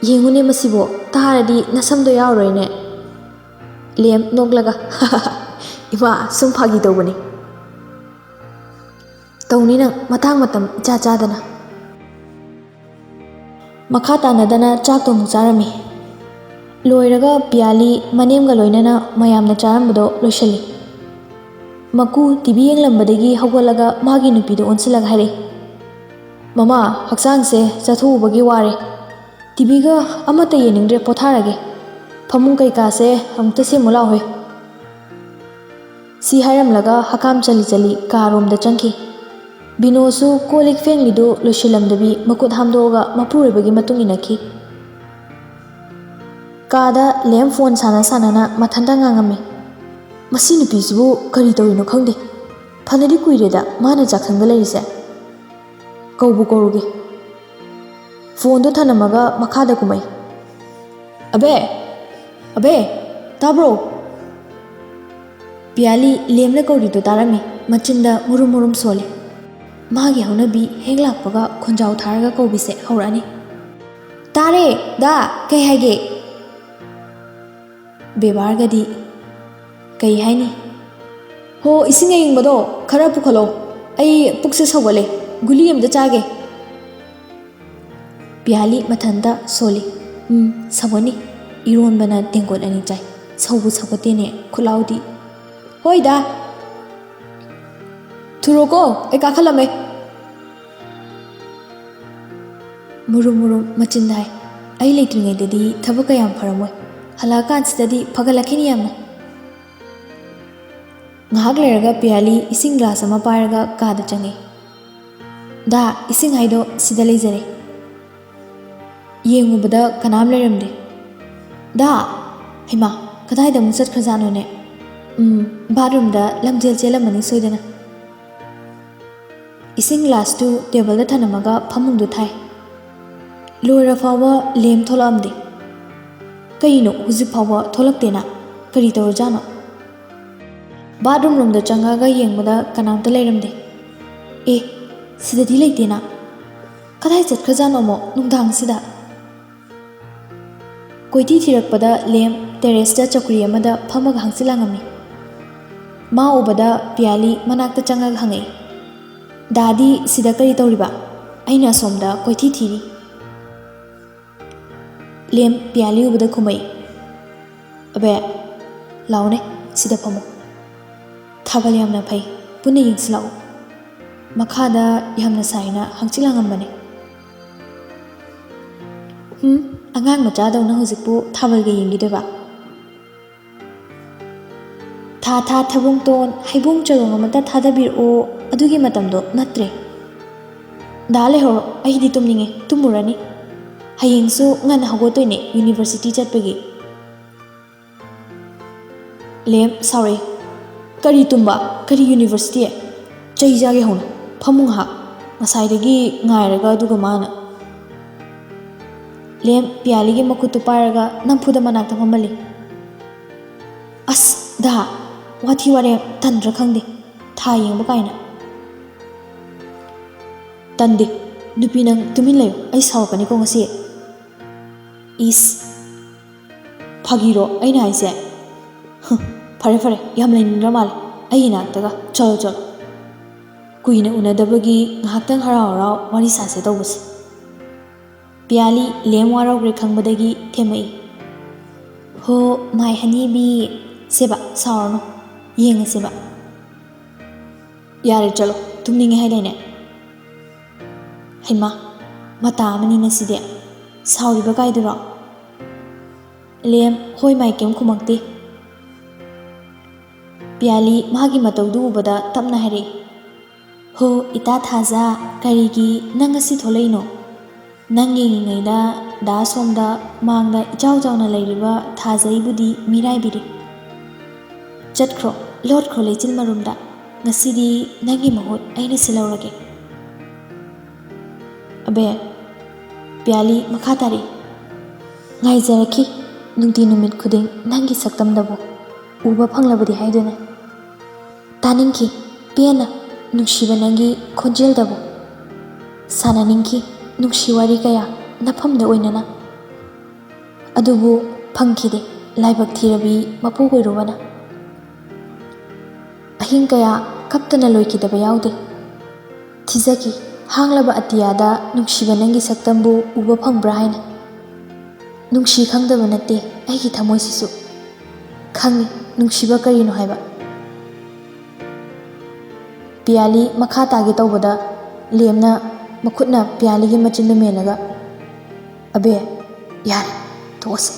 [SPEAKER 1] ꯌꯦꯡꯉꯨꯅꯦ ꯃꯁꯤꯕꯣ, ꯇꯥꯔꯗꯤ ꯅꯁꯝꯗꯣ ꯌꯥꯎꯔꯣꯏꯅꯦ꯫ ꯂꯦꯝ ꯅꯣꯛꯂꯒ ꯏꯃꯥ ꯁꯨꯝ ꯐꯥꯒꯤ ꯇꯧꯕꯅꯤ꯫ ꯇꯧꯅꯤ ꯅꯪ ꯃꯇꯥꯡ ꯃꯇꯝ ꯏꯆꯥ ꯆꯥꯗꯅ꯫ ꯃꯈꯥ ꯇꯥꯅꯗꯅ ꯆꯥꯛꯇꯣ ꯑꯃꯨꯛ ꯆꯥꯔꯝꯃꯤ꯫ ꯂꯣꯏꯔꯒ ꯄꯤꯌꯥꯂꯤ ꯃꯅꯦꯝꯒ ꯂꯣꯏꯅꯅ ꯃꯌꯥꯝꯅ ꯆꯥꯔꯝꯕꯗꯣ ꯂꯣꯏꯁꯤꯜꯂꯤ꯫ ꯃꯀꯨ ꯇꯤꯚꯤ ꯌꯦꯡꯂꯝꯕꯗꯒꯤ ꯍꯧꯒꯠꯂꯒ ꯃꯥꯒꯤ ꯅꯨꯄꯤꯗ ꯑꯣꯟꯁꯤꯜꯂꯒ ꯍꯥꯏꯔꯛꯏ꯫ ꯃꯃꯥ ꯍꯛꯆꯥꯡꯁꯦ ꯆꯠꯊꯣꯛꯎꯕꯒꯤ ꯋꯥꯔꯦ, ꯇꯤꯚꯤꯒ ꯑꯃꯠꯇ ꯌꯦꯡꯅꯤꯡꯗ꯭ꯔꯦ, ꯄꯣꯊꯥꯔꯒꯦ, ꯐꯃꯨꯡ ꯀꯩꯀꯥꯁꯦ ꯑꯃꯨꯛꯇ ꯁꯦꯝꯃꯨ ꯂꯥꯛꯑꯣꯍꯦ꯫ ꯁꯤ ꯍꯥꯏꯔꯝꯂꯒ ꯍꯀꯥꯝ ꯆꯜꯂꯤ ꯆꯜꯂꯤ ꯀꯥꯔꯣꯝꯗ ꯆꯪꯈꯤ꯫ ꯕꯤꯅꯣꯁꯨ ꯀꯣꯜ ꯂꯤꯛ ꯐꯦꯡꯂꯤꯗꯨ ꯂꯣꯏꯁꯤꯜꯂꯝꯗꯕꯤ ꯃꯈꯨꯠ ꯍꯥꯝꯗꯣꯛꯑꯒ ꯃꯄꯨꯔꯣꯏꯕꯒꯤ ꯃꯇꯨꯡ ꯏꯟꯅꯈꯤ꯫ ꯀꯥꯗ ꯂꯦꯝ ꯐꯣꯟ ꯁꯥꯟꯅ ꯁꯥꯟꯅꯅ ꯃꯊꯟꯇ ꯉꯥꯡꯉꯝꯃꯤ꯫ ꯃꯁꯤ ꯅꯨꯄꯤꯁꯤꯕꯨ ꯀꯔꯤ ꯇꯧꯔꯤꯅꯣ ꯈꯪꯗꯦ, ꯐꯅꯗꯤ ꯀꯨꯏꯔꯦꯗ ꯃꯥꯅ ꯆꯥꯛꯁꯪꯗ ꯂꯩꯔꯤꯁꯦ꯫ ꯀꯧꯕꯨ ꯀꯧꯔꯨꯒꯦ꯫ ꯐꯣꯟꯗꯣ ꯊꯅꯝꯃꯒ ꯃꯈꯥꯗ ꯀꯨꯝꯃꯛꯏ꯫ ꯑꯕꯦ ꯇꯥꯕ꯭ꯔꯣ? ꯄꯤꯌꯥꯂꯤ ꯂꯦꯝꯅ ꯀꯧꯔꯤꯗꯨ ꯇꯥꯔꯝꯃꯤ, ꯃꯆꯤꯟꯗ ꯃꯨꯔꯨꯝ ꯃꯨꯔꯨꯝ ꯁꯣꯜꯂꯤ꯫ ꯃꯥꯒꯤ ꯍꯧꯅꯕꯤ ꯍꯦꯛ ꯂꯥꯛꯄꯒ ꯈꯣꯟꯖꯥꯎ ꯊꯥꯔꯒ ꯀꯧꯕꯤꯁꯦ ꯍꯧꯔꯛꯑꯅꯤ꯫ ꯇꯥꯔꯦ ꯗꯥ, ꯀꯩ ꯍꯥꯏꯒꯦ? ꯕꯦꯕꯥꯔꯒꯗꯤ ꯀꯩ ꯍꯥꯏꯅꯤ? ꯍꯣ ꯏꯁꯤꯡ ꯑꯏꯪꯕꯗꯣ ꯈꯔ ꯄꯨꯈꯠꯂꯣ, ꯑꯩ ꯄꯨꯛꯁꯦ ꯁꯧꯒꯠꯂꯦ, ꯒꯨꯂꯤ ꯑꯝꯇ ꯆꯥꯒꯦ꯫ ꯄꯤꯌꯥꯂꯤ ꯃꯊꯟꯇ ꯁꯣꯜꯂꯤ꯫ ꯁꯧꯒꯠꯅꯤ, ꯏꯔꯣꯟꯕꯅ ꯇꯦꯡꯀꯣꯠ 2 ꯆꯥꯏ, ꯁꯧꯕꯨ ꯁꯧꯒꯠꯇꯦꯅꯦ ꯈꯨꯠꯂꯥꯎꯗꯤ꯫ ꯍꯣꯏ ꯗꯥ, ꯊꯨꯔꯣꯀꯣ ꯑꯩ ꯀꯥꯈꯠꯂꯝꯃꯦ꯫ ꯃꯨꯔꯨꯝ ꯃꯨꯔꯨꯝ ꯃꯆꯤꯟꯗ ꯍꯥꯏ꯫ ꯑꯩ ꯂꯩꯇ꯭ꯔꯤꯉꯩꯗꯗꯤ ꯊꯕꯛ ꯀꯌꯥꯝ ꯐꯔꯝꯃꯣꯏ, ꯍꯜꯂꯛꯑꯀꯥꯟꯁꯤꯗꯗꯤ ꯐꯒꯠꯂꯛꯈꯤꯅꯤ ꯌꯥꯝꯅ꯫ ꯉꯥꯏꯍꯥꯛ ꯂꯩꯔꯒ ꯄꯤꯌꯥꯂꯤ ꯏꯁꯤꯡ ꯒ꯭ꯂꯥꯁ ꯑꯃ ꯄꯥꯏꯔꯒ ꯀꯥꯗ ꯆꯪꯉꯛꯏ꯫ ꯗꯥ, ꯏꯁꯤꯡ ꯍꯥꯏꯗꯣ ꯁꯤꯗ ꯂꯩꯖꯔꯦ꯫ ꯌꯦꯡꯉꯨꯕꯗ ꯀꯅꯥꯝ ꯂꯩꯔꯝꯗꯦ꯫ ꯗꯥ, ꯍꯩꯃꯥ, ꯀꯗꯥꯏꯗ ꯑꯃꯨꯛ ꯆꯠꯈ꯭ꯔꯖꯥꯠꯅꯣꯅꯦ? ꯕꯥꯠꯔꯨꯝꯗ ꯂꯝꯖꯦꯜ ꯆꯦꯜꯂꯝꯃꯅꯤ ꯁꯣꯏꯗꯅ꯫ ꯏꯁꯤꯡ ꯒ꯭ꯂꯥꯁꯇꯨ ꯇꯦꯕꯜꯗ ꯊꯅꯝꯃꯒ ꯐꯃꯨꯡꯗ ꯊꯥꯏ꯫ ꯂꯣꯏꯔ ꯐꯥꯎꯕ ꯂꯦꯝ ꯊꯣꯛꯂꯛꯑꯝꯗꯦ꯫ ꯀꯩꯅꯣ ꯍꯧꯖꯤꯛ ꯐꯥꯎꯕ ꯊꯣꯛꯂꯛꯇꯦꯅ? ꯀꯔꯤ ꯇꯧꯔꯖꯥꯠꯅꯣ? ꯕꯥꯠꯔꯨꯝ ꯔꯣꯝꯗ ꯆꯪꯉꯒ ꯌꯦꯡꯕꯗ ꯀꯅꯥꯝꯇ ꯂꯩꯔꯝꯗꯦ꯫ ꯑꯦ, ꯁꯤꯗꯗꯤ ꯂꯩꯇꯦꯅ? ꯀꯗꯥꯏ ꯆꯠꯈ꯭ꯔꯖꯥꯠꯅꯣ ꯑꯃꯨꯛ ꯅꯨꯡꯗꯥꯡꯁꯤꯗ? ꯀꯣꯏꯊꯤ ꯊꯤꯔꯛꯄꯗ ꯂꯦꯝ ꯇꯦꯔꯦꯁꯇ ꯆꯧꯀ꯭ꯔꯤ ꯑꯃꯗ ꯐꯝꯃꯒ ꯍꯪꯆꯤꯠ ꯂꯥꯡꯉꯝꯃꯤ꯫ ꯃꯥ ꯎꯕꯗ ꯄꯤꯌꯥꯂꯤ ꯃꯅꯥꯛꯇ ꯆꯪꯉꯒ ꯍꯪꯉꯛꯏ, ꯗꯥꯗꯤ ꯁꯤꯗ ꯀꯔꯤ ꯇꯧꯔꯤꯕ? ꯑꯩꯅ ꯑꯁꯣꯝꯗ ꯀꯣꯏꯊꯤ ꯊꯤꯔꯤ꯫ ꯂꯦꯝ ꯄꯤꯌꯥꯂꯤ ꯎꯕꯗ ꯈꯨꯝꯃꯛꯏ, ꯑꯕꯦ, ꯂꯥꯎꯅꯦ, ꯁꯤꯗ ꯐꯝꯃꯣ꯫ ꯊꯥꯕꯜ ꯌꯥꯝꯅ ꯐꯩ, ꯄꯨꯟꯅ ꯌꯦꯡꯁꯤꯜꯂꯛꯎ꯫ ꯃꯈꯥꯗ ꯌꯥꯝꯅ ꯁꯥꯏꯅ ꯍꯪꯆꯤꯠ ꯂꯥꯡꯉꯝꯕꯅꯦ꯫ ꯑꯉꯥꯡ ꯃꯆꯥꯗꯧꯅ ꯍꯧꯖꯤꯛꯄꯨ ꯊꯥꯕꯜꯒ ꯌꯦꯡꯈꯤꯗꯣꯏꯕ? ꯊꯥ ꯊꯕꯨꯡꯇꯣꯟ, ꯍꯩꯕꯣꯡ ꯆꯔꯣꯡ ꯑꯃꯇ ꯊꯥꯗꯕꯤꯔꯛꯑꯣ, ꯑꯗꯨꯒꯤ ꯃꯇꯝꯗꯣ ꯅꯠꯇ꯭ꯔꯦ꯫ ꯗꯥ ꯂꯩꯍꯧꯔꯣ, ꯑꯩꯗꯤ ꯇꯨꯝꯅꯤꯡꯉꯦ, ꯇꯨꯝꯃꯨꯔꯅꯤ꯫ ꯍꯌꯦꯡꯁꯨ ꯉꯟꯅ ꯍꯧꯒꯠꯇꯣꯏꯅꯦ ꯌꯨꯅꯤꯚꯔꯁꯤꯇꯤ ꯆꯠꯄꯒꯤ꯫ ꯂꯦꯝ ꯁꯥꯎꯔꯛꯏ, ꯀꯔꯤ ꯇꯨꯝꯕ, ꯀꯔꯤ ꯌꯨꯅꯤꯚꯔꯁꯤꯇꯤ? ꯆꯩ ꯆꯥꯒꯦ ꯍꯧꯅ, ꯐꯝꯃꯨ ꯉꯥꯏꯍꯥꯛ, ꯉꯁꯥꯏꯗꯒꯤ ꯉꯥꯏꯔꯒ ꯑꯗꯨꯒ ꯃꯥꯅ꯫ ꯂꯦꯝ ꯄꯤꯌꯥꯂꯤꯒꯤ ꯃꯈꯨꯠꯇꯨ ꯄꯥꯏꯔꯒ ꯅꯝꯐꯨꯗ ꯃꯅꯥꯛꯇ ꯐꯝꯍꯜꯂꯤ꯫ ꯑꯁ ꯗꯥ, ꯋꯥꯊꯤ ꯋꯥꯔꯦꯝ ꯇꯟꯗ꯭ꯔꯥ ꯈꯪꯗꯦ, ꯊꯥ ꯌꯦꯡꯕ ꯀꯥꯏꯅ꯫ ꯇꯟꯗꯦ, ꯅꯨꯄꯤ ꯅꯪ ꯇꯨꯃꯤꯟ ꯂꯩꯌꯨ, ꯑꯩ ꯁꯥꯎꯔꯛꯀꯅꯤꯀꯣ ꯉꯁꯤ꯫ ꯏꯁ, ꯐꯥꯒꯤꯔꯣ ꯑꯩꯅ ꯍꯥꯏꯁꯦ? ꯐꯔꯦ ꯐꯔꯦ, ꯌꯥꯝ ꯂꯩꯅꯤꯡꯗ꯭ꯔ ꯃꯥꯜꯂꯦ ꯑꯩꯒꯤ ꯅꯥꯛꯇꯒ, ꯆꯠꯂꯣ ꯆꯠꯂꯣ꯫ ꯀꯨꯏꯅ ꯎꯅꯗꯕꯒꯤ ꯉꯥꯏꯍꯥꯛꯇꯪ ꯍꯔꯥꯎ ꯍꯔꯥꯎ ꯋꯥꯔꯤ ꯁꯥꯁꯦ ꯇꯧꯕꯁꯦ꯫ ꯄꯤꯌꯥꯂꯤ ꯂꯦꯝ ꯋꯥꯔꯧꯒ꯭ꯔꯦ ꯈꯪꯕꯗꯒꯤ ꯊꯦꯝꯃꯛꯏ, ꯍꯣ ꯃꯥꯏ ꯍꯅꯤꯕꯤ, ꯁꯦꯕ ꯁꯥꯎꯔꯅꯨ, ꯌꯦꯡꯉꯁꯦꯕ꯫ ꯌꯥꯔꯦ ꯆꯠꯂꯣ, ꯇꯨꯝꯅꯤꯡꯉꯦ ꯍꯥꯏꯗꯥꯏꯅꯦ? ꯍꯩꯃꯥ, ꯃꯇꯥ ꯑꯃꯅꯤꯅ ꯁꯤꯗꯤ, ꯁꯥꯎꯔꯤꯕ ꯀꯥꯏꯗꯨꯔꯣ? ꯂꯦꯝ ꯍꯣꯏ ꯃꯥꯏ ꯀꯩꯝ ꯈꯨꯝꯃꯛꯇꯦ꯫ ꯄꯤꯌꯥꯂꯤ ꯃꯥꯒꯤ ꯃꯇꯧꯗꯨ ꯎꯕꯗ ꯇꯞꯅ ꯍꯥꯏꯔꯛꯏ, ꯍꯣ ꯏꯇꯥ ꯊꯥꯖ, ꯀꯔꯤꯒꯤ ꯅꯪ ꯉꯁꯤ ꯊꯣꯛꯂꯛꯏꯅꯣ? ꯅꯪ ꯌꯦꯡꯉꯤꯉꯩꯗ ꯗꯥ ꯁꯣꯝꯗ ꯃꯥꯡꯗ ꯏꯆꯥꯎ ꯆꯥꯎꯅ ꯂꯩꯔꯤꯕ ꯊꯥꯖꯩꯕꯨꯗꯤ ꯃꯤꯔꯥꯏꯕꯤꯔꯤ꯫ ꯆꯠꯈ꯭ꯔꯣ, ꯂꯣꯠꯈ꯭ꯔꯣ ꯂꯩꯆꯤꯜ ꯃꯔꯨꯝꯗ, ꯉꯁꯤꯗꯤ ꯅꯪꯒꯤ ꯃꯍꯨꯠ ꯑꯩꯅ ꯁꯤꯜꯍꯧꯔꯒꯦ꯫ ꯑꯕꯦ, ꯄꯤꯌꯥꯂꯤ ꯃꯈꯥ ꯇꯥꯔꯛꯏ, ꯉꯥꯏꯖꯔꯛꯈꯤ, ꯅꯨꯡꯇꯤ ꯅꯨꯃꯤꯠ ꯈꯨꯗꯤꯡ ꯅꯪꯒꯤ ꯁꯛꯇꯝꯗꯕꯨ ꯎꯕ ꯐꯪꯂꯕꯗꯤ ꯍꯥꯏꯗꯨꯅ꯫ ꯇꯥꯅꯤꯡꯈꯤ ꯄꯦꯟꯅ ꯅꯨꯡꯁꯤꯕ ꯅꯪꯒꯤ ꯈꯣꯟꯖꯦꯜꯗꯕꯨ, ꯁꯥꯟꯅꯅꯤꯡꯈꯤ ꯅꯨꯡꯁꯤ ꯋꯥꯔꯤ ꯀꯌꯥ ꯅꯐꯝꯗ ꯑꯣꯏꯅꯅ꯫ ꯑꯗꯨꯕꯨ ꯐꯪꯈꯤꯗꯦ ꯂꯥꯏꯕꯛ ꯊꯤꯔꯕꯤ ꯃꯄꯨ ꯑꯣꯏꯔꯨꯕꯅ꯫ ꯑꯍꯤꯡ ꯀꯌా ꯀꯞꯇꯅ ꯂꯣꯏꯈꯤꯗꯕ ꯌꯥꯎꯗꯦ꯫ ꯊꯤꯖꯈꯤ ꯍꯥꯡꯂꯕ ꯑꯇꯤꯌꯥꯗ ꯅꯨꯡꯁꯤꯕ ꯅꯪꯒꯤ ꯁꯛꯇꯝꯕꯨ ꯎꯕ ꯐꯪꯕ꯭ꯔꯥ ꯍꯥꯏꯅ꯫ ꯅꯨꯡꯁꯤ ꯈꯪꯗꯕ ꯅꯠꯇꯦ ꯑꯩꯒꯤ ꯊꯃꯣꯏꯁꯤꯁꯨ, ꯈꯪꯉꯤ ꯅꯨꯡꯁꯤꯕ ꯀꯔꯤꯅꯣ ꯍꯥꯏꯕ꯫ ꯄꯤꯌꯥꯂꯤ ꯃꯈꯥ ꯇꯥꯒꯦ ꯇꯧꯕꯗ ꯂꯦꯝꯅ ꯃꯈꯨꯠꯅ ꯄꯤꯌꯥꯂꯤꯒꯤ ꯃꯆꯤꯟꯗ ꯃꯦꯜꯂꯒ, ꯑꯕꯦ, ꯌꯥꯔꯦ, ꯇꯣꯛꯑꯁꯦ꯫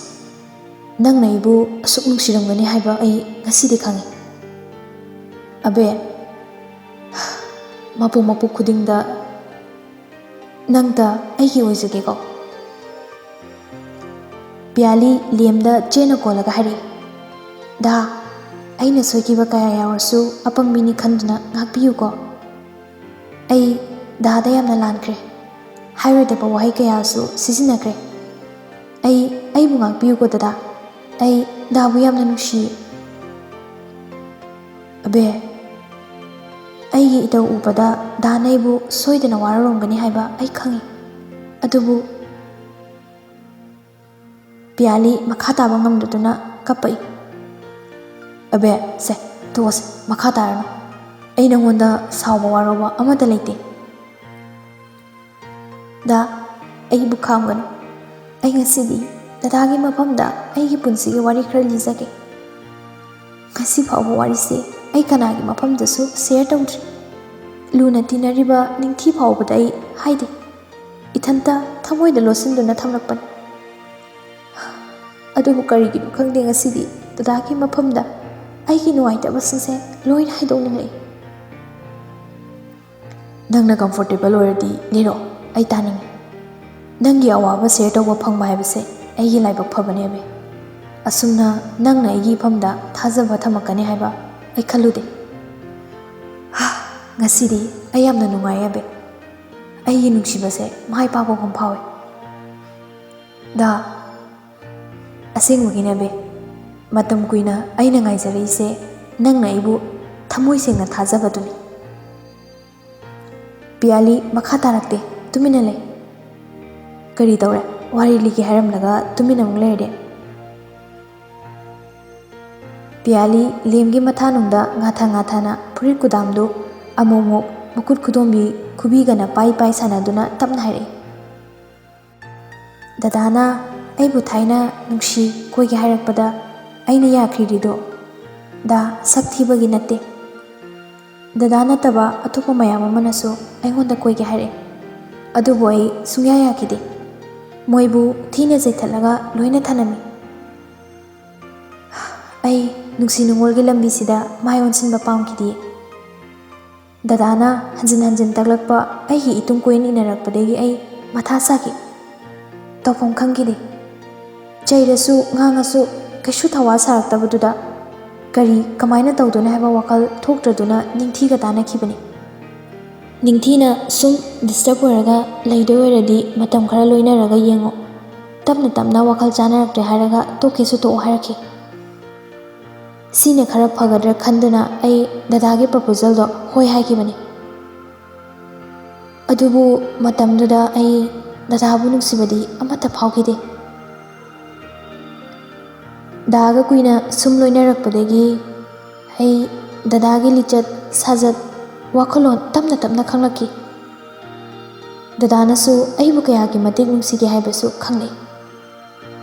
[SPEAKER 1] ꯅꯪꯅ ꯑꯩꯕꯨ ꯑꯁꯨꯛ ꯅꯨꯡꯁꯤꯔꯝꯒꯅꯤ ꯍꯥꯏꯕ ꯑꯩ ꯉꯁꯤꯗꯤ ꯈꯪꯉꯤ꯫ ꯑꯕꯦ, ꯃꯄꯣꯛ ꯈꯨꯗꯤꯡꯗ ꯅꯪꯇ ꯑꯩꯒꯤ ꯑꯣꯏꯖꯒꯦꯀꯣ꯫ ꯄꯤꯌꯥꯂꯤ ꯂꯦꯝꯗ ꯆꯦꯟꯅ ꯀꯣꯜꯂꯒ ꯍꯥꯏꯔꯛꯏ, ꯗꯥ, ꯑꯩꯅ ꯁꯣꯏꯈꯤꯕ ꯀꯌꯥ ꯌꯥꯎꯔꯁꯨ ꯑꯄꯪꯕꯤꯅꯤ ꯈꯟꯗꯨꯅ ꯉꯥꯛꯄꯤꯌꯨꯀꯣ꯫ ꯑꯩ ꯗꯥꯗ ꯌꯥꯝꯅ ꯂꯥꯟꯈ꯭ꯔꯦ, ꯍꯥꯏꯔꯣꯏꯗꯕ ꯋꯥꯍꯩ ꯀꯌꯥꯁꯨ ꯁꯤꯖꯤꯟꯅꯈ꯭ꯔꯦ꯫ ꯑꯩꯕꯨ ꯉꯥꯛꯄꯤꯌꯨꯀꯣ ꯗꯗꯥ, ꯑꯩ ꯗꯥꯕꯨ ꯌꯥꯝꯅ ꯅꯨꯡꯁꯤꯌꯦ꯫ ꯑꯕꯦ, ꯑꯩꯒꯤ ꯏꯇꯧ ꯎꯕꯗ ꯗꯥꯅ ꯑꯩꯕꯨ ꯁꯣꯏꯗꯅ ꯋꯥꯔꯧꯔꯝꯒꯅꯤ ꯍꯥꯏꯕ ꯑꯩ ꯈꯪꯉꯤ, ꯑꯗꯨꯕꯨ꯫ ꯄꯤꯌꯥꯂꯤ ꯃꯈꯥ ꯇꯥꯕ ꯉꯝꯗꯗꯨꯅ ꯀꯞꯄꯛꯏ꯫ ꯑꯕꯦ, ꯁꯦ ꯇꯣꯛꯑꯁꯦ, ꯃꯈꯥ ꯇꯥꯔꯅꯨ, ꯑꯩ ꯅꯉꯣꯟꯗ ꯁꯥꯎꯕ ꯋꯥꯔꯧꯕ ꯑꯃꯠꯇ ꯂꯩꯇꯦ꯫ ꯗꯥ, ꯑꯩꯕꯨ ꯈꯥꯝꯒꯅꯨ, ꯑꯩ ꯉꯁꯤꯗꯤ ꯗꯗꯥꯒꯤ ꯃꯐꯝꯗ ꯑꯩꯒꯤ ꯄꯨꯟꯁꯤꯒꯤ ꯋꯥꯔꯤ ꯈꯔ ꯂꯤꯖꯒꯦ꯫ ꯉꯁꯤ ꯐꯥꯎꯕ ꯋꯥꯔꯤꯁꯦ ꯑꯩ ꯀꯅꯥꯒꯤ ꯃꯐꯝꯗꯁꯨ ꯁꯦꯌꯔ ꯇꯧꯗ꯭ꯔꯤ꯫ ꯂꯨꯅ ꯇꯤꯟꯅꯔꯤꯕ ꯅꯤꯡꯊꯤ ꯐꯥꯎꯕꯗ ꯑꯩ ꯍꯥꯏꯗꯦ, ꯏꯊꯟꯇ ꯊꯃꯣꯏꯗ ꯂꯣꯠꯁꯤꯟꯗꯨꯅ ꯊꯝꯂꯛꯄꯅꯤ꯫ ꯑꯗꯨꯕꯨ ꯀꯔꯤꯒꯤꯅꯣ ꯈꯪꯗꯦ ꯉꯁꯤꯗꯤ ꯗꯗꯥꯒꯤ ꯃꯐꯝꯗ ꯑꯩꯒꯤ ꯅꯨꯡꯉꯥꯏꯇꯕꯁꯤꯡꯁꯦ ꯂꯣꯏꯅ ꯍꯥꯏꯗꯣꯛꯅꯤꯡꯂꯛꯏ꯫ ꯅꯪꯅ ꯀꯝꯐꯣꯔꯇꯦꯕꯜ ꯑꯣꯏꯔꯗꯤ ꯂꯤꯔꯛꯑꯣ, ꯑꯩ ꯇꯥꯅꯤꯡꯉꯤ꯫ ꯅꯪꯒꯤ ꯑꯋꯥꯕ ꯁꯦꯌꯔ ꯇꯧꯕ ꯐꯪꯕ ꯍꯥꯏꯕꯁꯦ ꯑꯩꯒꯤ ꯂꯥꯏꯕꯛ ꯐꯕꯅꯦ ꯑꯕꯦ꯫ ꯑꯁꯨꯝꯅ ꯅꯪꯅ ꯑꯩꯒꯤ ꯏꯐꯝꯗ ꯊꯥꯖꯕ ꯊꯝꯃꯛꯀꯅꯤ ꯍꯥꯏꯕ ꯑꯩ ꯈꯜꯂꯨꯗꯦ꯫ ꯉꯁꯤꯗꯤ ꯑꯩ ꯌꯥꯝꯅ ꯅꯨꯡꯉꯥꯏꯌꯦ ꯑꯕꯦ꯫ ꯑꯩꯒꯤ ꯅꯨꯡꯁꯤꯕꯁꯦ ꯃꯥꯏ ꯄꯥꯛꯄꯒꯨꯝ ꯐꯥꯎꯏ꯫ ꯗꯥ, ꯑꯁꯦꯡꯕꯒꯤꯅꯦ ꯑꯕꯦ, ꯃꯇꯝ ꯀꯨꯏꯅ ꯑꯩꯅ ꯉꯥꯏꯖꯔꯛꯏꯁꯦ ꯅꯪꯅ ꯑꯩꯕꯨ ꯊꯃꯣꯏ ꯁꯦꯡꯅ ꯊꯥꯖꯕꯗꯨꯅꯤ꯫ ꯄꯤꯌꯥꯂꯤ ꯃꯈꯥ ꯇꯥꯔꯛꯇꯦ, ꯇꯨꯃꯤꯟꯅ ꯂꯩ꯫ ꯀꯔꯤ ꯇꯧꯔꯦ? ꯋꯥꯔꯤ ꯂꯤꯒꯦ ꯍꯥꯏꯔꯝꯂꯒ ꯇꯨꯃꯤꯟꯅ ꯑꯃꯨꯛ ꯂꯩꯔꯗꯤ? ꯄꯤꯌꯥꯂꯤ ꯂꯦꯝꯒꯤ ꯃꯊꯥꯅꯨꯡꯗ ꯉꯥꯊꯥ-ꯉꯥꯊꯥꯅ ꯐꯨꯔꯤꯠ ꯀꯨꯗꯥꯝꯗꯨ ꯑꯃꯨꯛ ꯃꯈꯨꯠ ꯈꯨꯗꯣꯝꯕꯤ ꯈꯨꯕꯤꯒꯅ ꯄꯥꯏ ꯁꯥꯟꯅꯗꯨꯅ ꯇꯞꯅ ꯍꯥꯏꯔꯛꯏ꯫ ꯗꯗꯥꯅ ꯑꯩꯕꯨ ꯊꯥꯏꯅ ꯅꯨꯡꯁꯤ ꯀꯣꯏꯒꯦ ꯍꯥꯏꯔꯛꯄꯗ ꯑꯩꯅ ꯌꯥꯈ꯭ꯔꯤꯗꯣ ꯗꯥ ꯁꯛ ꯊꯤꯕꯒꯤ ꯅꯠꯇꯦ꯫ ꯗꯗꯥ ꯅꯠꯇꯕ ꯑꯇꯣꯞꯄ ꯃꯌꯥꯝ ꯑꯃꯅꯁꯨ ꯑꯩꯉꯣꯟꯗ ꯀꯣꯏꯒꯦ ꯍꯥꯏꯔꯛꯏ, ꯑꯗꯨꯕꯨ ꯑꯩ ꯁꯨꯡꯌꯥ ꯌꯥꯈꯤꯗꯦ꯫ ꯃꯣꯏꯕꯨ ꯊꯤꯅ ꯆꯩꯊꯠꯂꯒ ꯂꯣꯏꯅ ꯊꯅꯝꯃꯤ꯫ ꯑꯩ ꯅꯨꯡꯁꯤ ꯅꯨꯡꯉꯣꯜꯒꯤ ꯂꯝꯕꯤꯁꯤꯗ ꯃꯥꯏ ꯑꯣꯟꯁꯤꯟꯕ ꯄꯥꯝꯈꯤꯗꯦ꯫ ꯗꯗꯥꯅ ꯍꯟꯖꯤꯟ ꯍꯟꯖꯤꯟ ꯇꯛꯂꯛꯄ ꯑꯩꯒꯤ ꯏꯇꯨꯡ ꯀꯣꯏꯅ ꯏꯟꯅꯔꯛꯄꯗꯒꯤ ꯑꯩ ꯃꯊꯥ ꯁꯥꯈꯤ꯫ ꯇꯧꯐꯝ ꯈꯪꯈꯤꯗꯦ꯫ ꯆꯩꯔꯁꯨ ꯉꯥꯡꯉꯁꯨ ꯀꯩꯁꯨ ꯊꯋꯥ ꯁꯥꯔꯛꯇꯕꯗꯨꯗ ꯀꯃꯥꯏꯅ ꯇꯧꯗꯣꯏꯅꯣ ꯍꯥꯏꯕ ꯋꯥꯈꯜ ꯊꯣꯛꯇ꯭ꯔꯗꯨꯅ ꯅꯤꯡꯊꯤꯒ ꯇꯥꯟꯅꯈꯤꯕꯅꯤ꯫ ꯅꯤꯡꯊꯤꯅ ꯁꯨꯝ ꯗꯤꯁꯇꯔꯕ ꯑꯣꯏꯔꯒ ꯂꯩꯗꯣꯏ ꯑꯣꯏꯔꯗꯤ ꯃꯇꯝ ꯈꯔ ꯂꯣꯏꯅꯔꯒ ꯌꯦꯡꯉꯣ, ꯇꯞꯅ ꯇꯞꯅ ꯋꯥꯈꯜ ꯆꯥꯅꯔꯛꯇ꯭ꯔꯦ ꯍꯥꯏꯔꯒ ꯇꯣꯛꯀꯦꯁꯨ ꯇꯣꯛꯑꯣ ꯍꯥꯏꯔꯛꯈꯤ꯫ ꯁꯤꯅ ꯈꯔ ꯐꯒꯗ꯭ꯔꯥ ꯈꯟꯗꯨꯅ ꯑꯩ ꯗꯗꯥꯒꯤ ꯄ꯭ꯔꯄꯣꯖꯦꯜꯗꯣ ꯍꯣꯏ ꯍꯥꯏꯈꯤꯕꯅꯤ꯫ ꯑꯗꯨꯕꯨ ꯃꯇꯝꯗꯨꯗ ꯑꯩ ꯗꯗꯥꯕꯨ ꯅꯨꯡꯁꯤꯕꯗꯤ ꯑꯃꯠꯇ ꯐꯥꯎꯈꯤꯗꯦ꯫ ꯗꯥꯒ ꯀꯨꯏꯅ ꯁꯨꯝ ꯂꯣꯏꯅꯔꯛꯄꯗꯒꯤ ꯑꯩ ꯗꯗꯥꯒꯤ ꯂꯤꯆꯠ ꯁꯥꯖꯠ ꯋꯥꯈꯜꯂꯣꯟ ꯇꯞꯅ ꯇꯞꯅ ꯈꯪꯂꯛꯈꯤ꯫ ꯗꯗꯥꯅꯁꯨ ꯑꯩꯕꯨ ꯀꯌꯥꯒꯤ ꯃꯇꯤꯛ ꯅꯨꯡꯁꯤꯒꯦ ꯍꯥꯏꯕꯁꯨ ꯈꯪꯂꯛꯏ꯫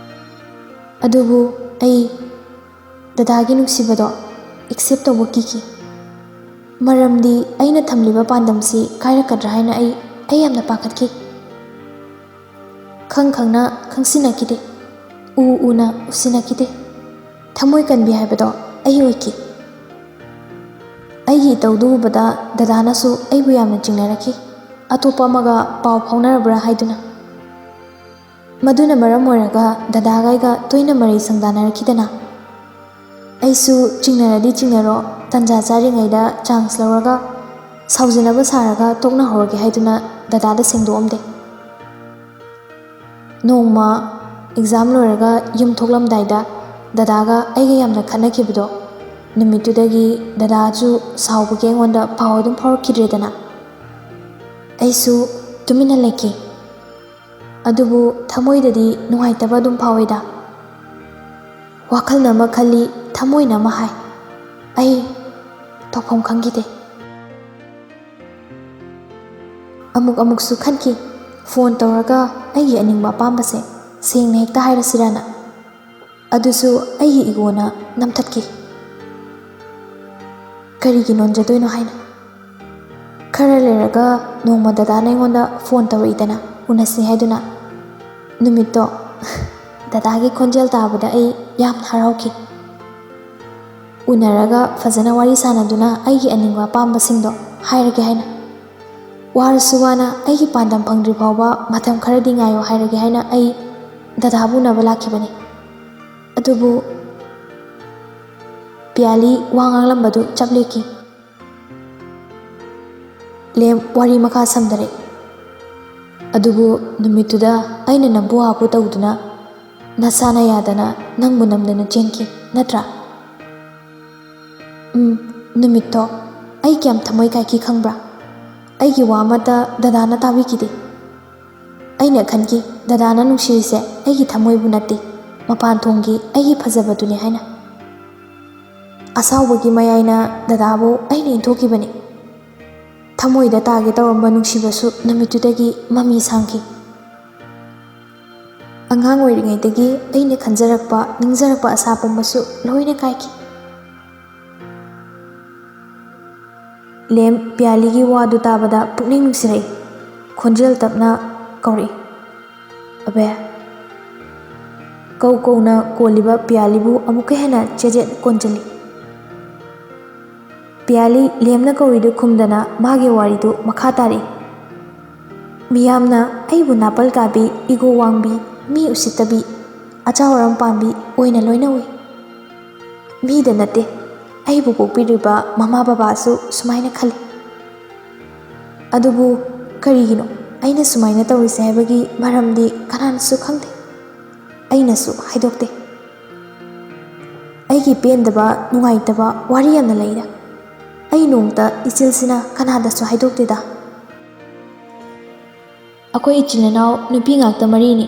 [SPEAKER 1] ꯑꯗꯨꯕꯨ ꯑꯩ ꯗꯗꯥꯒꯤ ꯅꯨꯡꯁꯤꯕꯗꯣ ꯑꯦꯛꯁꯦꯞ ꯇꯧꯕ ꯀꯤꯈꯤ꯫ ꯃꯔꯝꯗꯤ ꯑꯩꯅ ꯊꯝꯂꯤꯕ ꯄꯥꯟꯗꯝꯁꯤ ꯀꯥꯏꯔꯛꯀꯗ꯭ꯔꯥ ꯍꯥꯏꯅ ꯑꯩ ꯌꯥꯝꯅ ꯄꯥꯈꯠꯈꯤ꯫ ꯈꯪꯅ ꯈꯪꯁꯤꯟꯅꯈꯤꯗꯦ, ꯎꯅ ꯎꯁꯤꯟꯅꯈꯤꯗꯦ꯫ ꯊꯃꯣꯏ ꯀꯟꯕꯤ ꯍꯥꯏꯕꯗꯣ ꯑꯩ ꯑꯣꯏꯈꯤ꯫ ꯑꯩꯒꯤ ꯏꯇꯧꯗꯨ ꯎꯕꯗ ꯗꯗꯥꯅꯁꯨ ꯑꯩꯕꯨ ꯌꯥꯝꯅ ꯆꯤꯡꯅꯔꯛꯈꯤ, ꯑꯇꯣꯞꯄ ꯑꯃꯒ ꯄꯥꯎ ꯐꯥꯎꯅꯔꯕ꯭ꯔꯥ ꯍꯥꯏꯗꯨꯅ꯫ ꯃꯗꯨꯅ ꯃꯔꯝ ꯑꯣꯏꯔꯒ ꯗꯗꯥꯒ ꯑꯩꯒ ꯇꯣꯏꯅ ꯃꯔꯩ ꯁꯪꯗꯥꯅꯔꯛꯈꯤꯗꯅ ꯑꯩꯁꯨ ꯆꯤꯡꯅꯔꯗꯤ ꯆꯤꯡꯅꯔꯣ, ꯇꯟꯖꯥ ꯆꯥꯔꯤꯉꯩꯗ ꯆꯥꯟꯁ ꯂꯧꯔꯒ ꯁꯥꯎꯖꯅꯕ ꯁꯥꯔꯒ ꯇꯣꯛꯅꯍꯧꯔꯒꯦ ꯍꯥꯏꯗꯨꯅ ꯗꯗꯥꯗ ꯁꯦꯡꯗꯣꯛꯑꯝꯗꯦ꯫ ꯅꯣꯡꯃ ꯑꯦꯛꯖꯥꯝ ꯂꯣꯏꯔꯒ ꯌꯨꯝ ꯊꯣꯛꯂꯝꯗꯥꯏꯗ ꯗꯗꯥꯒ ꯑꯩꯒ ꯌꯥꯝꯅ ꯈꯠꯅꯈꯤꯕꯗꯣ, ꯅꯨꯃꯤꯠꯇꯨꯗꯒꯤ ꯗꯗꯥꯁꯨ ꯁꯥꯎꯕꯒꯤ ꯑꯩꯉꯣꯟꯗ ꯄꯥꯎ ꯑꯗꯨꯝ ꯐꯥꯎꯔꯛꯈꯤꯗ꯭ꯔꯦꯗꯅ꯫ ꯑꯩꯁꯨ ꯇꯨꯃꯤꯟꯅ ꯂꯩꯈꯤ꯫ ꯑꯗꯨꯕꯨ ꯊꯃꯣꯏꯗꯗꯤ ꯅꯨꯡꯉꯥꯏꯇꯕ ꯑꯗꯨꯝ ꯐꯥꯎꯏꯗ꯫ ꯋꯥꯈꯜꯅ ꯑꯃ ꯈꯜꯂꯤ, ꯊꯃꯣꯏꯅ ꯑꯃ ꯍꯥꯏ꯫ ꯑꯩ ꯇꯧꯐꯝ ꯈꯪꯈꯤꯗꯦ꯫ ꯑꯃꯨꯛꯁꯨ ꯈꯟꯈꯤ, ꯐꯣꯟ ꯇꯧꯔꯒ ꯑꯩꯒꯤ ꯑꯅꯤꯡꯕ ꯑꯄꯥꯝꯕꯁꯦ ꯁꯦꯡꯅ ꯍꯦꯛꯇ ꯍꯥꯏꯔꯁꯤꯔꯥꯅ꯫ ꯑꯗꯨꯁꯨ ꯑꯩꯒꯤ ꯏꯒꯣꯅ ꯅꯝꯊꯠꯈꯤ꯫ ꯀꯔꯤꯒꯤ ꯅꯣꯟꯖꯗꯣꯏꯅꯣ ꯍꯥꯏꯅ꯫ ꯈꯔ ꯂꯩꯔꯒ ꯅꯣꯡꯃ ꯗꯗꯥꯅ ꯑꯩꯉꯣꯟꯗ ꯐꯣꯟ ꯇꯧꯔꯛꯏꯗꯅ ꯎꯅꯁꯤ ꯍꯥꯏꯗꯨꯅ꯫ ꯅꯨꯃꯤꯠꯇꯣ ꯗꯗꯥꯒꯤ ꯈꯣꯟꯖꯦꯜ ꯇꯥꯕꯗ ꯑꯩ ꯌꯥꯝꯅ ꯍꯔꯥꯎꯈꯤ꯫ ꯎꯅꯔꯒ ꯐꯖꯅ ꯋꯥꯔꯤ ꯁꯥꯟꯅꯗꯨꯅ ꯑꯩꯒꯤ ꯑꯅꯤꯡꯕ ꯑꯄꯥꯝꯕꯁꯤꯡꯗꯣ ꯍꯥꯏꯔꯒꯦ ꯍꯥꯏꯅ, ꯋꯥꯔꯁꯨ ꯋꯥꯅ ꯑꯩꯒꯤ ꯄꯥꯟꯗꯝ ꯐꯪꯗ꯭ꯔꯤ ꯐꯥꯎꯕ ꯃꯇꯝ ꯈꯔꯗꯤ ꯉꯥꯏꯌꯣ ꯍꯥꯏꯔꯒꯦ ꯍꯥꯏꯅ ꯑꯩ ꯗꯗꯥꯕꯨ ꯎꯅꯕ ꯂꯥꯛꯈꯤꯕꯅꯤ꯫ ꯑꯗꯨꯕꯨ ꯄꯤꯌꯥꯂꯤ ꯋꯥ ꯉꯥꯡꯂꯝꯕꯗꯨ ꯆꯞ ꯂꯦꯞꯈꯤ꯫ ꯂꯦꯝ ꯋꯥꯔꯤ ꯃꯈꯥ ꯁꯝꯊꯔꯛꯏ꯫ ꯑꯗꯨꯕꯨ ꯅꯨꯃꯤꯠꯇꯨꯗ ꯑꯩꯅ ꯅꯝꯕꯨ ꯍꯥꯄꯨ ꯇꯧꯗꯨꯅ ꯅꯁꯥꯅ ꯌꯥꯗꯅ ꯅꯪꯕꯨ ꯅꯝꯗꯅ ꯆꯦꯟꯈꯤ, ꯅꯠꯇ꯭ꯔꯥ? ꯅꯨꯃꯤꯠꯇꯣ ꯑꯩ ꯀꯌꯥꯝ ꯊꯃꯣꯏ ꯀꯥꯏꯈꯤ ꯈꯪꯕ꯭ꯔꯥ? ꯑꯩꯒꯤ ꯋꯥ ꯑꯃꯠꯇ ꯗꯗꯥꯅ ꯇꯥꯕꯤꯈꯤꯗꯦ꯫ ꯑꯩꯅ ꯈꯟꯈꯤ, ꯗꯗꯥꯅ ꯅꯨꯡꯁꯤꯔꯤꯁꯦ ꯑꯩꯒꯤ ꯊꯃꯣꯏꯕꯨ ꯅꯠꯇꯦ, ꯃꯄꯥꯟ ꯊꯣꯡꯒꯤ ꯑꯩꯒꯤ ꯐꯖꯕꯗꯨꯅꯤ ꯍꯥꯏꯅ꯫ ꯑꯁꯥꯎꯕꯒꯤ ꯃꯌꯥꯏꯅ ꯗꯗꯥꯕꯨ ꯑꯩꯅ ꯏꯟꯊꯣꯛꯈꯤꯕꯅꯤ꯫ ꯊꯃꯣꯏꯗ ꯇꯥꯒꯦ ꯇꯧꯔꯝꯕ ꯅꯨꯡꯁꯤꯕꯁꯨ ꯅꯨꯃꯤꯠꯇꯨꯗꯒꯤ ꯃꯃꯤ ꯁꯥꯡꯈꯤ꯫ ꯑꯉꯥꯡ ꯑꯣꯏꯔꯤꯉꯩꯗꯒꯤ ꯑꯩꯅ ꯈꯟꯖꯔꯛꯄ ꯅꯤꯡꯖꯔꯛꯄ ꯑꯁꯥ ꯄꯨꯝꯕꯁꯨ ꯂꯣꯏꯅ ꯀꯥꯏꯈꯤ꯫ ꯂꯦꯝ ꯄꯤꯌꯥꯂꯤꯒꯤ ꯋꯥꯗꯨ ꯇꯥꯕꯗ ꯄꯨꯛꯅꯤꯡ ꯅꯨꯡꯁꯤꯔꯛꯏ꯫ ꯈꯣꯟꯖꯦꯜ ꯇꯞꯅ ꯀꯧꯔꯛꯏ, ꯑꯕꯦ꯫ ꯀꯧ ꯀꯧꯅ ꯀꯣꯜꯂꯤꯕ ꯄꯤꯌꯥꯂꯤꯕꯨ ꯑꯃꯨꯛꯀ ꯍꯦꯟꯅ ꯆꯦꯖꯦꯠ ꯀꯣꯟꯖꯜꯂꯤ꯫ ꯄꯤꯌꯥꯂꯤ ꯂꯦꯝꯅ ꯀꯧꯔꯤꯗꯨ ꯈꯨꯝꯗꯅ ꯃꯥꯒꯤ ꯋꯥꯔꯤꯗꯨ ꯃꯈꯥ ꯇꯥꯔꯛꯏ꯫ ꯃꯤꯌꯥꯝꯅ ꯑꯩꯕꯨ ꯅꯥꯄꯜ ꯀꯥꯕꯤ, ꯏꯒꯣ ꯋꯥꯡꯕꯤ, ꯃꯤ ꯎꯁꯤꯠꯇꯕꯤ, ꯑꯆꯥꯎ ꯑꯔꯥꯝ ꯄꯥꯝꯕꯤ ꯑꯣꯏꯅ ꯂꯣꯏꯅ ꯎꯏ꯫ ꯃꯤꯗ ꯅꯠꯇꯦ, ꯑꯩꯕꯨ ꯄꯣꯛꯄꯤꯔꯤꯕ ꯃꯃꯥ ꯕꯕꯥꯁꯨ ꯁꯨꯃꯥꯏꯅ ꯈꯜꯂꯤ꯫ ꯑꯗꯨꯕꯨ ꯀꯔꯤꯒꯤꯅꯣ ꯑꯩꯅ ꯁꯨꯃꯥꯏꯅ ꯇꯧꯔꯤꯁꯦ ꯍꯥꯏꯕꯒꯤ ꯃꯔꯝꯗꯤ ꯀꯅꯥꯅꯁꯨ ꯈꯪꯗꯦ, ꯑꯩꯅꯁꯨ ꯍꯥꯏꯗꯣꯛꯇꯦ꯫ ꯑꯩꯒꯤ ꯄꯦꯟꯗꯕ, ꯅꯨꯡꯉꯥꯏꯇꯕ ꯋꯥꯔꯤ ꯌꯥꯝꯅ ꯂꯩꯗ꯫ ꯑꯩ ꯅꯣꯡꯇ ꯏꯆꯤꯜꯁꯤꯅ ꯀꯅꯥꯗꯁꯨ ꯍꯥꯏꯗꯣꯛꯇꯦꯗ꯫ ꯑꯩꯈꯣꯏ ꯏꯆꯤꯜ ꯏꯅꯥꯎ ꯅꯨꯄꯤ ꯉꯥꯛꯇ 4ꯅꯤ꯫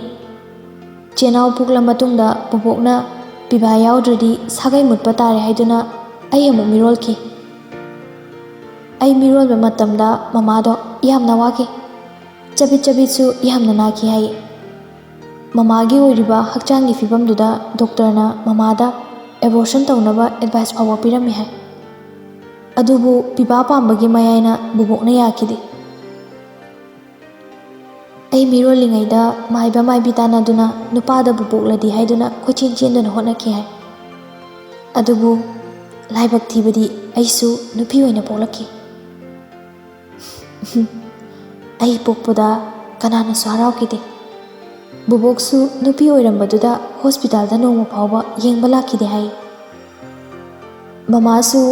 [SPEAKER 1] ꯆꯦꯅꯥꯎ ꯄꯣꯛꯂ ꯃꯇꯨꯡꯗ ꯕꯣꯕꯣꯛꯅ ꯄꯤꯕꯥ ꯌꯥꯎꯗ꯭ꯔꯗꯤ ꯁꯥꯒꯩ ꯃꯨꯠꯄ ꯇꯥꯔꯦ ꯍꯥꯏꯗꯨꯅ ꯑꯩ ꯑꯃꯨꯛ ꯃꯤꯔꯣꯜꯈꯤ꯫ ꯑꯩ ꯃꯤꯔꯣꯟꯕ ꯃꯇꯝꯗ ꯃꯃꯥꯗꯣ ꯌꯥꯝꯅ ꯋꯥꯈꯤ, ꯆꯕꯤꯠ ꯆꯕꯤꯠꯁꯨ ꯌꯥꯝꯅ ꯅꯥꯈꯤ ꯍꯥꯏꯌꯦ꯫ ꯃꯃꯥꯒꯤ ꯑꯣꯏꯔꯤꯕ ꯍꯛꯆꯥꯡꯒꯤ ꯐꯤꯕꯝꯗꯨꯗ ꯗꯣꯛꯇꯔꯅ ꯃꯃꯥꯗ ꯑꯦꯕꯣꯔꯁꯟ ꯇꯧꯅꯕ ꯑꯦꯗꯚꯥꯏꯁ ꯐꯥꯎꯕ ꯄꯤꯔꯝꯃꯤ ꯍꯥꯏ꯫ ꯑꯗꯨꯕꯨ ꯄꯤꯕꯥ ꯄꯥꯝꯕꯒꯤ ꯃꯌꯥꯏꯅ ꯕꯣꯕꯣꯛꯅ ꯌꯥꯈꯤꯗꯦ꯫ ꯑꯩ ꯃꯤꯔꯣꯜꯂꯤꯉꯩꯗ ꯃꯥꯏꯕ ꯃꯥꯏꯕꯤ ꯇꯥꯟꯅꯗꯨꯅ ꯅꯨꯄꯥꯗꯕꯨ ꯄꯣꯛꯂꯗꯤ ꯍꯥꯏꯗꯨꯅ ꯀꯣꯏꯆꯦꯟ ꯆꯦꯟꯗꯨꯅ ꯍꯣꯠꯅꯈꯤ ꯍꯥꯏ꯫ ꯑꯗꯨꯕꯨ ꯂꯥꯏꯕꯛ ꯊꯤꯕꯗꯤ ꯑꯩꯁꯨ ꯅꯨꯄꯤ ꯑꯣꯏꯅ ꯄꯣꯛꯂꯛꯈꯤ꯫ ꯑꯩ ꯄꯣꯛꯄꯗ ꯀꯅꯥꯅꯁꯨ ꯍꯔꯥꯎꯈꯤꯗꯦ꯫ ꯕꯣꯕꯣꯛꯁꯨ ꯅꯨꯄꯤ ꯑꯣꯏꯔꯝꯕꯗꯨꯗ ꯍꯣꯁꯄꯤꯇꯥꯜꯗ ꯅꯣꯡꯃ ꯐꯥꯎꯕ ꯌꯦꯡꯕ ꯂꯥꯛꯈꯤꯗꯦ ꯍꯥꯏ꯫ ꯃꯃꯥꯁꯨ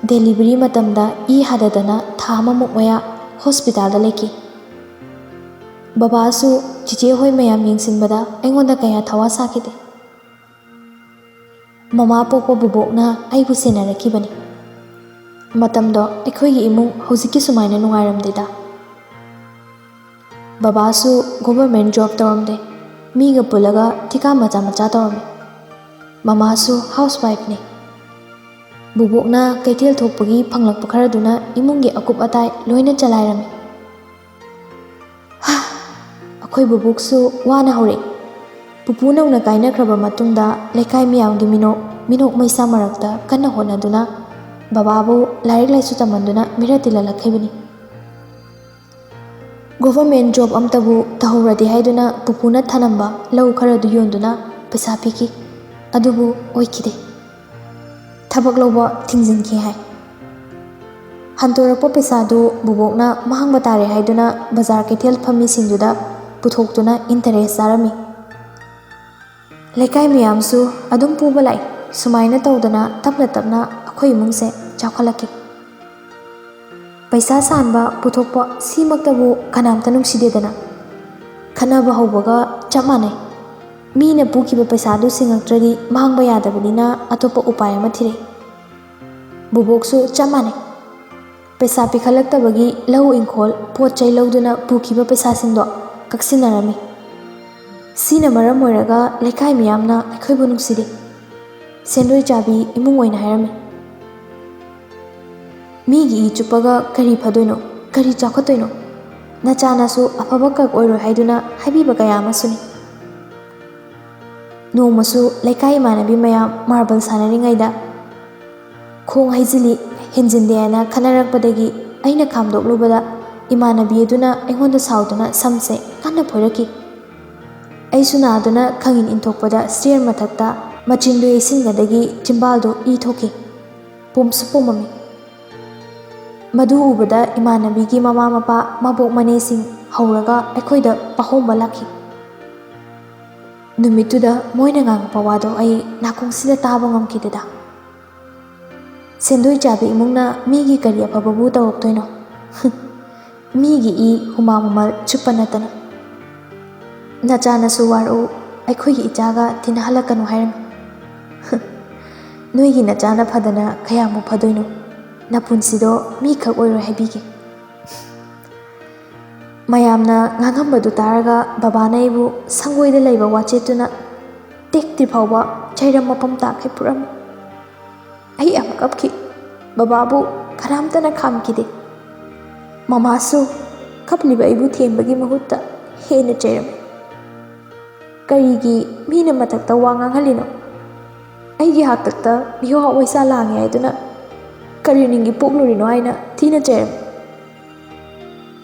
[SPEAKER 1] ꯗꯦꯂꯤꯚꯔꯤ ꯃꯇꯝꯗ ꯏ ꯍꯥꯗꯗꯅ ꯊꯥ ꯑꯃꯃꯨꯛ ꯃꯌꯥ ꯍꯣꯁꯄꯤꯇꯥꯜꯗ ꯂꯩꯈꯤ꯫ ꯕꯕꯥꯁꯨ ꯆꯤꯆꯦ ꯍꯣꯏ ꯃꯌꯥꯝ ꯌꯦꯡꯁꯤꯟꯕꯗ ꯑꯩꯉꯣꯟꯗ ꯀꯌꯥ ꯊꯋꯥ ꯁꯥꯈꯤꯗꯦ꯫ ꯃꯃꯥ ꯄꯣꯛꯄ ꯕꯣꯕꯣꯛꯅ ꯑꯩꯕꯨ ꯁꯦꯟꯅꯔꯛꯈꯤꯕꯅꯤ꯫ ꯃꯇꯝꯗꯣ ꯑꯩꯈꯣꯏꯒꯤ ꯏꯃꯨꯡ ꯍꯧꯖꯤꯛꯀꯤ ꯁꯨꯃꯥꯏꯅ ꯅꯨꯡꯉꯥꯏꯔꯝꯗꯦꯗ꯫ ꯕꯕꯥꯁꯨ ꯒꯣꯚꯔꯟꯃꯦꯟꯠ ꯖꯣꯕ ꯇꯧꯔꯝꯗꯦ, ꯃꯤꯒ ꯄꯨꯜꯂꯒ ꯊꯤꯀꯥ ꯃꯆꯥ ꯃꯆꯥ ꯇꯧꯔꯝꯃꯤ꯫ ꯃꯃꯥꯁꯨ ꯍꯥꯎꯁ ꯋꯥꯏꯐꯅꯤ꯫ ꯕꯣꯕꯣꯛꯅ ꯀꯩꯊꯦꯜ ꯊꯣꯛꯄꯒꯤ ꯐꯪꯂꯛꯄ ꯈꯔꯗꯨꯅ ꯏꯃꯨꯡꯒꯤ ꯑꯀꯨꯞ ꯑꯇꯥꯏ ꯂꯣꯏꯅ ꯆꯂꯥꯏꯔꯝꯃꯤ꯫ ꯑꯩꯈꯣꯏ ꯕꯣꯕꯣꯛꯁꯨ ꯋꯥꯅ ꯍꯧꯔꯛꯏ꯫ ꯄꯨꯄꯨ ꯅꯧꯅ ꯀꯥꯏꯅꯈ꯭ꯔꯕ ꯃꯇꯨꯡꯗ ꯂꯩꯀꯥꯏ ꯃꯌꯥꯝꯒꯤ ꯃꯤꯅꯣꯛ ꯃꯩꯁꯥ ꯃꯔꯛꯇ ꯀꯟꯅ ꯍꯣꯠꯅꯗꯨꯅ ꯕꯕꯥꯕꯨ ꯂꯥꯏꯔꯤꯛ ꯂꯥꯏꯁꯨ ꯇꯝꯍꯟꯗꯨꯅ ꯃꯤꯔꯛ ꯇꯤꯜꯍꯜꯂꯛꯈꯤꯕꯅꯤ꯫ ꯒꯣꯚꯔꯟꯃꯦꯟꯠ ꯖꯣꯕ ꯑꯝꯇꯕꯨ ꯇꯧꯍꯧꯔꯗꯤ ꯍꯥꯏꯗꯨꯅ ꯄꯨꯄꯨꯅ ꯊꯅꯝꯕ ꯂꯧ ꯈꯔꯗꯨ ꯌꯣꯟꯗꯨꯅ ꯄꯩꯁꯥ ꯄꯤꯈꯤ꯫ ꯑꯗꯨꯕꯨ ꯑꯣꯏꯈꯤꯗꯦ꯫ ꯊꯕꯛ ꯂꯧꯕ ꯊꯤꯡꯖꯤꯟꯈꯤ ꯍꯥꯏ꯫ ꯍꯟꯇꯣꯔꯛꯄ ꯄꯩꯁꯥꯗꯨ ꯕꯣꯕꯣꯛꯅ ꯃꯥꯡꯕ ꯇꯥꯔꯦ ꯍꯥꯏꯗꯨꯅ ꯕꯖꯥꯔ ꯀꯩꯊꯦꯜ ꯐꯝꯃꯤꯁꯤꯡꯗꯨꯗ ꯄꯨꯊꯣꯛꯇꯨꯅ ꯏꯟꯇꯔꯦꯁ ꯆꯥꯔꯝꯃꯤ꯫ ꯂꯩꯀꯥꯏ ꯃꯌꯥꯝꯁꯨ ꯑꯗꯨꯝ ꯄꯨꯕ ꯂꯥꯛꯏ꯫ ꯁꯨꯃꯥꯏꯅ ꯇꯧꯗꯅ ꯇꯞꯅ ꯇꯞꯅ ꯑꯩꯈꯣꯏ ꯏꯃꯨꯡꯁꯦ ꯆꯥꯎꯈꯠꯂꯛꯈꯤ꯫ ꯄꯩꯁꯥ ꯁꯥꯟꯕ ꯄꯨꯊꯣꯛꯄ ꯁꯤꯃꯛꯇꯕꯨ ꯀꯅꯥꯝꯇ ꯅꯨꯡꯁꯤꯗꯦꯗꯅ꯫ ꯈꯠꯅꯕ ꯍꯧꯕꯒ ꯆꯞ ꯃꯥꯟꯅꯩ꯫ ꯃꯤꯅ ꯄꯨꯈꯤꯕ ꯄꯩꯁꯥꯗꯨ ꯁꯤꯡꯉꯛꯇ꯭ꯔꯗꯤ ꯃꯥꯡꯕ ꯌꯥꯗꯕꯅꯤꯅ ꯑꯇꯣꯞꯄ ꯎꯄꯥꯏ ꯑꯃ ꯊꯤꯔꯛꯏ꯫ ꯕꯣꯕꯣꯛꯁꯨ ꯆꯞ ꯃꯥꯟꯅꯩ꯫ ꯄꯩꯁꯥ ꯄꯤꯈꯠꯂꯛꯇꯕꯒꯤ ꯂꯧ ꯏꯪꯈꯣꯜ ꯄꯣꯠ ꯆꯩ ꯂꯧꯗꯨꯅ ꯄꯨꯈꯤꯕ ꯄꯩꯁꯥꯁꯤꯡꯗꯣ ꯀꯛꯁꯤꯟꯅꯔꯝꯃꯤ꯫ ꯁꯤꯅ ꯃꯔꯝ ꯑꯣꯏꯔꯒ ꯂꯩꯀꯥꯏ ꯃꯌꯥꯝꯅ ꯑꯩꯈꯣꯏꯕꯨ ꯅꯨꯡꯁꯤꯗꯦ, ꯁꯦꯟꯗꯣꯏ ꯆꯥꯕꯤ ꯏꯃꯨꯡ ꯑꯣꯏꯅ ꯍꯥꯏꯔꯝꯃꯤ꯫ ꯃꯤꯒꯤ ꯏ ꯆꯨꯞꯄꯒ ꯀꯔꯤ ꯐꯗꯣꯏꯅꯣ, ꯀꯔꯤ ꯆꯥꯎꯈꯠꯇꯣꯏꯅꯣ, ꯅꯆꯥꯅꯁꯨ ꯑꯐꯕ ꯀꯛ ꯑꯣꯏꯔꯣꯏ ꯍꯥꯏꯗꯨꯅ ꯍꯥꯏꯕꯤꯕ ꯀꯌా ꯑꯃꯁꯨꯅꯤ꯫ ꯅꯣꯡꯃꯁꯨ ꯂꯩꯀꯥꯏ ꯏꯃꯥꯟꯅꯕꯤ ꯃꯌꯥꯝ ꯃꯥꯔꯕꯜ ꯁꯥꯟꯅꯔꯤꯉꯩꯗ ꯈꯣꯡ ꯍꯩꯖꯤꯜꯂꯤ ꯍꯦꯟꯖꯤꯟꯗꯦ ꯍꯥꯏꯅ ꯈꯟꯅꯔꯛꯄꯗꯒꯤ ꯑꯩꯅ ꯈꯥꯝꯗꯣꯛꯂꯨꯕꯗ ꯏꯃꯥꯟꯅꯕꯤ ꯑꯗꯨꯅ ꯑꯩꯉꯣꯟꯗ ꯁꯥꯎꯗꯨꯅ ꯁꯝꯁꯦ ꯀꯟꯅ ꯐꯣꯏꯔꯛꯈꯤ꯫ ꯑꯩꯁꯨ ꯅꯥꯗꯨꯅ ꯈꯪꯏꯟ ꯏꯟꯊꯣꯛꯄꯗ ꯁ꯭ꯇꯦꯌꯔ ꯃꯊꯛꯇ ꯃꯆꯤꯟꯗꯨ ꯌꯩꯁꯤꯟꯕꯗꯒꯤ ꯆꯤꯝꯕꯥꯜꯗꯨ ꯏ ꯊꯣꯛꯈꯤ꯫ ꯄꯣꯝꯁꯨ ꯄꯣꯝꯃꯝꯃꯤ꯫ ꯃꯗꯨ ꯎꯕꯗ ꯏꯃꯥꯟꯅꯕꯤꯒꯤ ꯃꯃꯥ ꯃꯄꯥ ꯃꯕꯣꯛ ꯃꯅꯦꯁꯤꯡ ꯍꯧꯔꯒ ꯑꯩꯈꯣꯏꯗ ꯄꯥꯍꯣꯡꯕ ꯂꯥꯛꯈꯤ꯫ ꯅꯨꯃꯤꯠꯇꯨꯗ ꯃꯣꯏꯅ ꯉꯥꯡꯉꯛꯄ ꯋꯥꯗꯣ ꯑꯩ ꯅꯥꯀꯣꯡꯁꯤꯗ ꯇꯥꯕ ꯉꯝꯈꯤꯗꯦꯗ꯫ ꯁꯦꯟꯗꯣꯏ ꯆꯥꯕꯤ ꯏꯃꯨꯡꯅ ꯃꯤꯒꯤ ꯀꯔꯤ ꯑꯐꯕꯕꯨ ꯇꯧꯔꯛꯇꯣꯏꯅꯣ? ꯃꯤꯒꯤ ꯏ ꯍꯨꯃꯥꯡ ꯃꯃꯜ ꯆꯨꯞꯄ ꯅꯠꯇꯅ꯫ ꯅꯆꯥꯅꯁꯨ ꯋꯥꯔꯛꯎ, ꯑꯩꯈꯣꯏꯒꯤ ꯏꯆꯥꯒ ꯇꯤꯟꯅꯍꯜꯂꯛꯀꯅꯨ ꯍꯥꯏꯔꯝꯃꯤ꯫ ꯅꯣꯏꯒꯤ ꯅꯆꯥꯅ ꯐꯗꯅ ꯀꯌꯥꯃꯨꯛ ꯐꯗꯣꯏꯅꯣ? ꯅꯄꯨꯟꯁꯤꯗꯣ ꯃꯤꯈꯛ ꯑꯣꯏꯔꯣꯏ ꯍꯥꯏꯕꯤꯒꯦ꯫ ꯃꯌꯥꯝꯅ ꯉꯥꯡꯉꯝꯕꯗꯨ ꯇꯥꯔꯒ ꯕꯕꯥꯅ ꯑꯩꯕꯨ ꯁꯪꯒꯣꯏꯗ ꯂꯩꯕ ꯋꯥꯆꯦꯠꯇꯨꯅ ꯇꯦꯛꯇ꯭ꯔꯤ ꯐꯥꯎꯕ ꯆꯩꯔꯝ ꯃꯄꯝ ꯇꯥꯈꯩ ꯄꯨꯔꯝꯃꯤ꯫ ꯑꯩ ꯌꯥꯝ ꯀꯞꯈꯤ꯫ ꯕꯕꯥꯕꯨ ꯀꯅꯥꯝꯇꯅ ꯈꯥꯝꯈꯤꯗꯦ꯫ ꯃꯃꯥꯁꯨ ꯀꯞꯂꯤꯕ ꯑꯩꯕꯨ ꯊꯦꯝꯕꯒꯤ ꯃꯍꯨꯠꯇ ꯍꯦꯟꯅ ꯆꯩꯔꯝꯃꯤ꯫ ꯀꯔꯤꯒꯤ ꯃꯤꯅ ꯃꯊꯛꯇ ꯋꯥ ꯉꯥꯡꯍꯜꯂꯤꯅꯣ? ꯑꯩꯒꯤ ꯍꯥꯛꯇꯛꯇ ꯃꯤꯋꯥ ꯃꯩꯁꯥ ꯂꯥꯡꯉꯦ ꯍꯥꯏꯗꯨꯅ ꯀꯔꯤ ꯅꯤꯡꯒꯤ ꯄꯣꯛꯂꯨꯔꯤꯅꯣ ꯍꯥꯏꯅ ꯊꯤꯅ ꯆꯩꯔꯝꯃꯤ꯫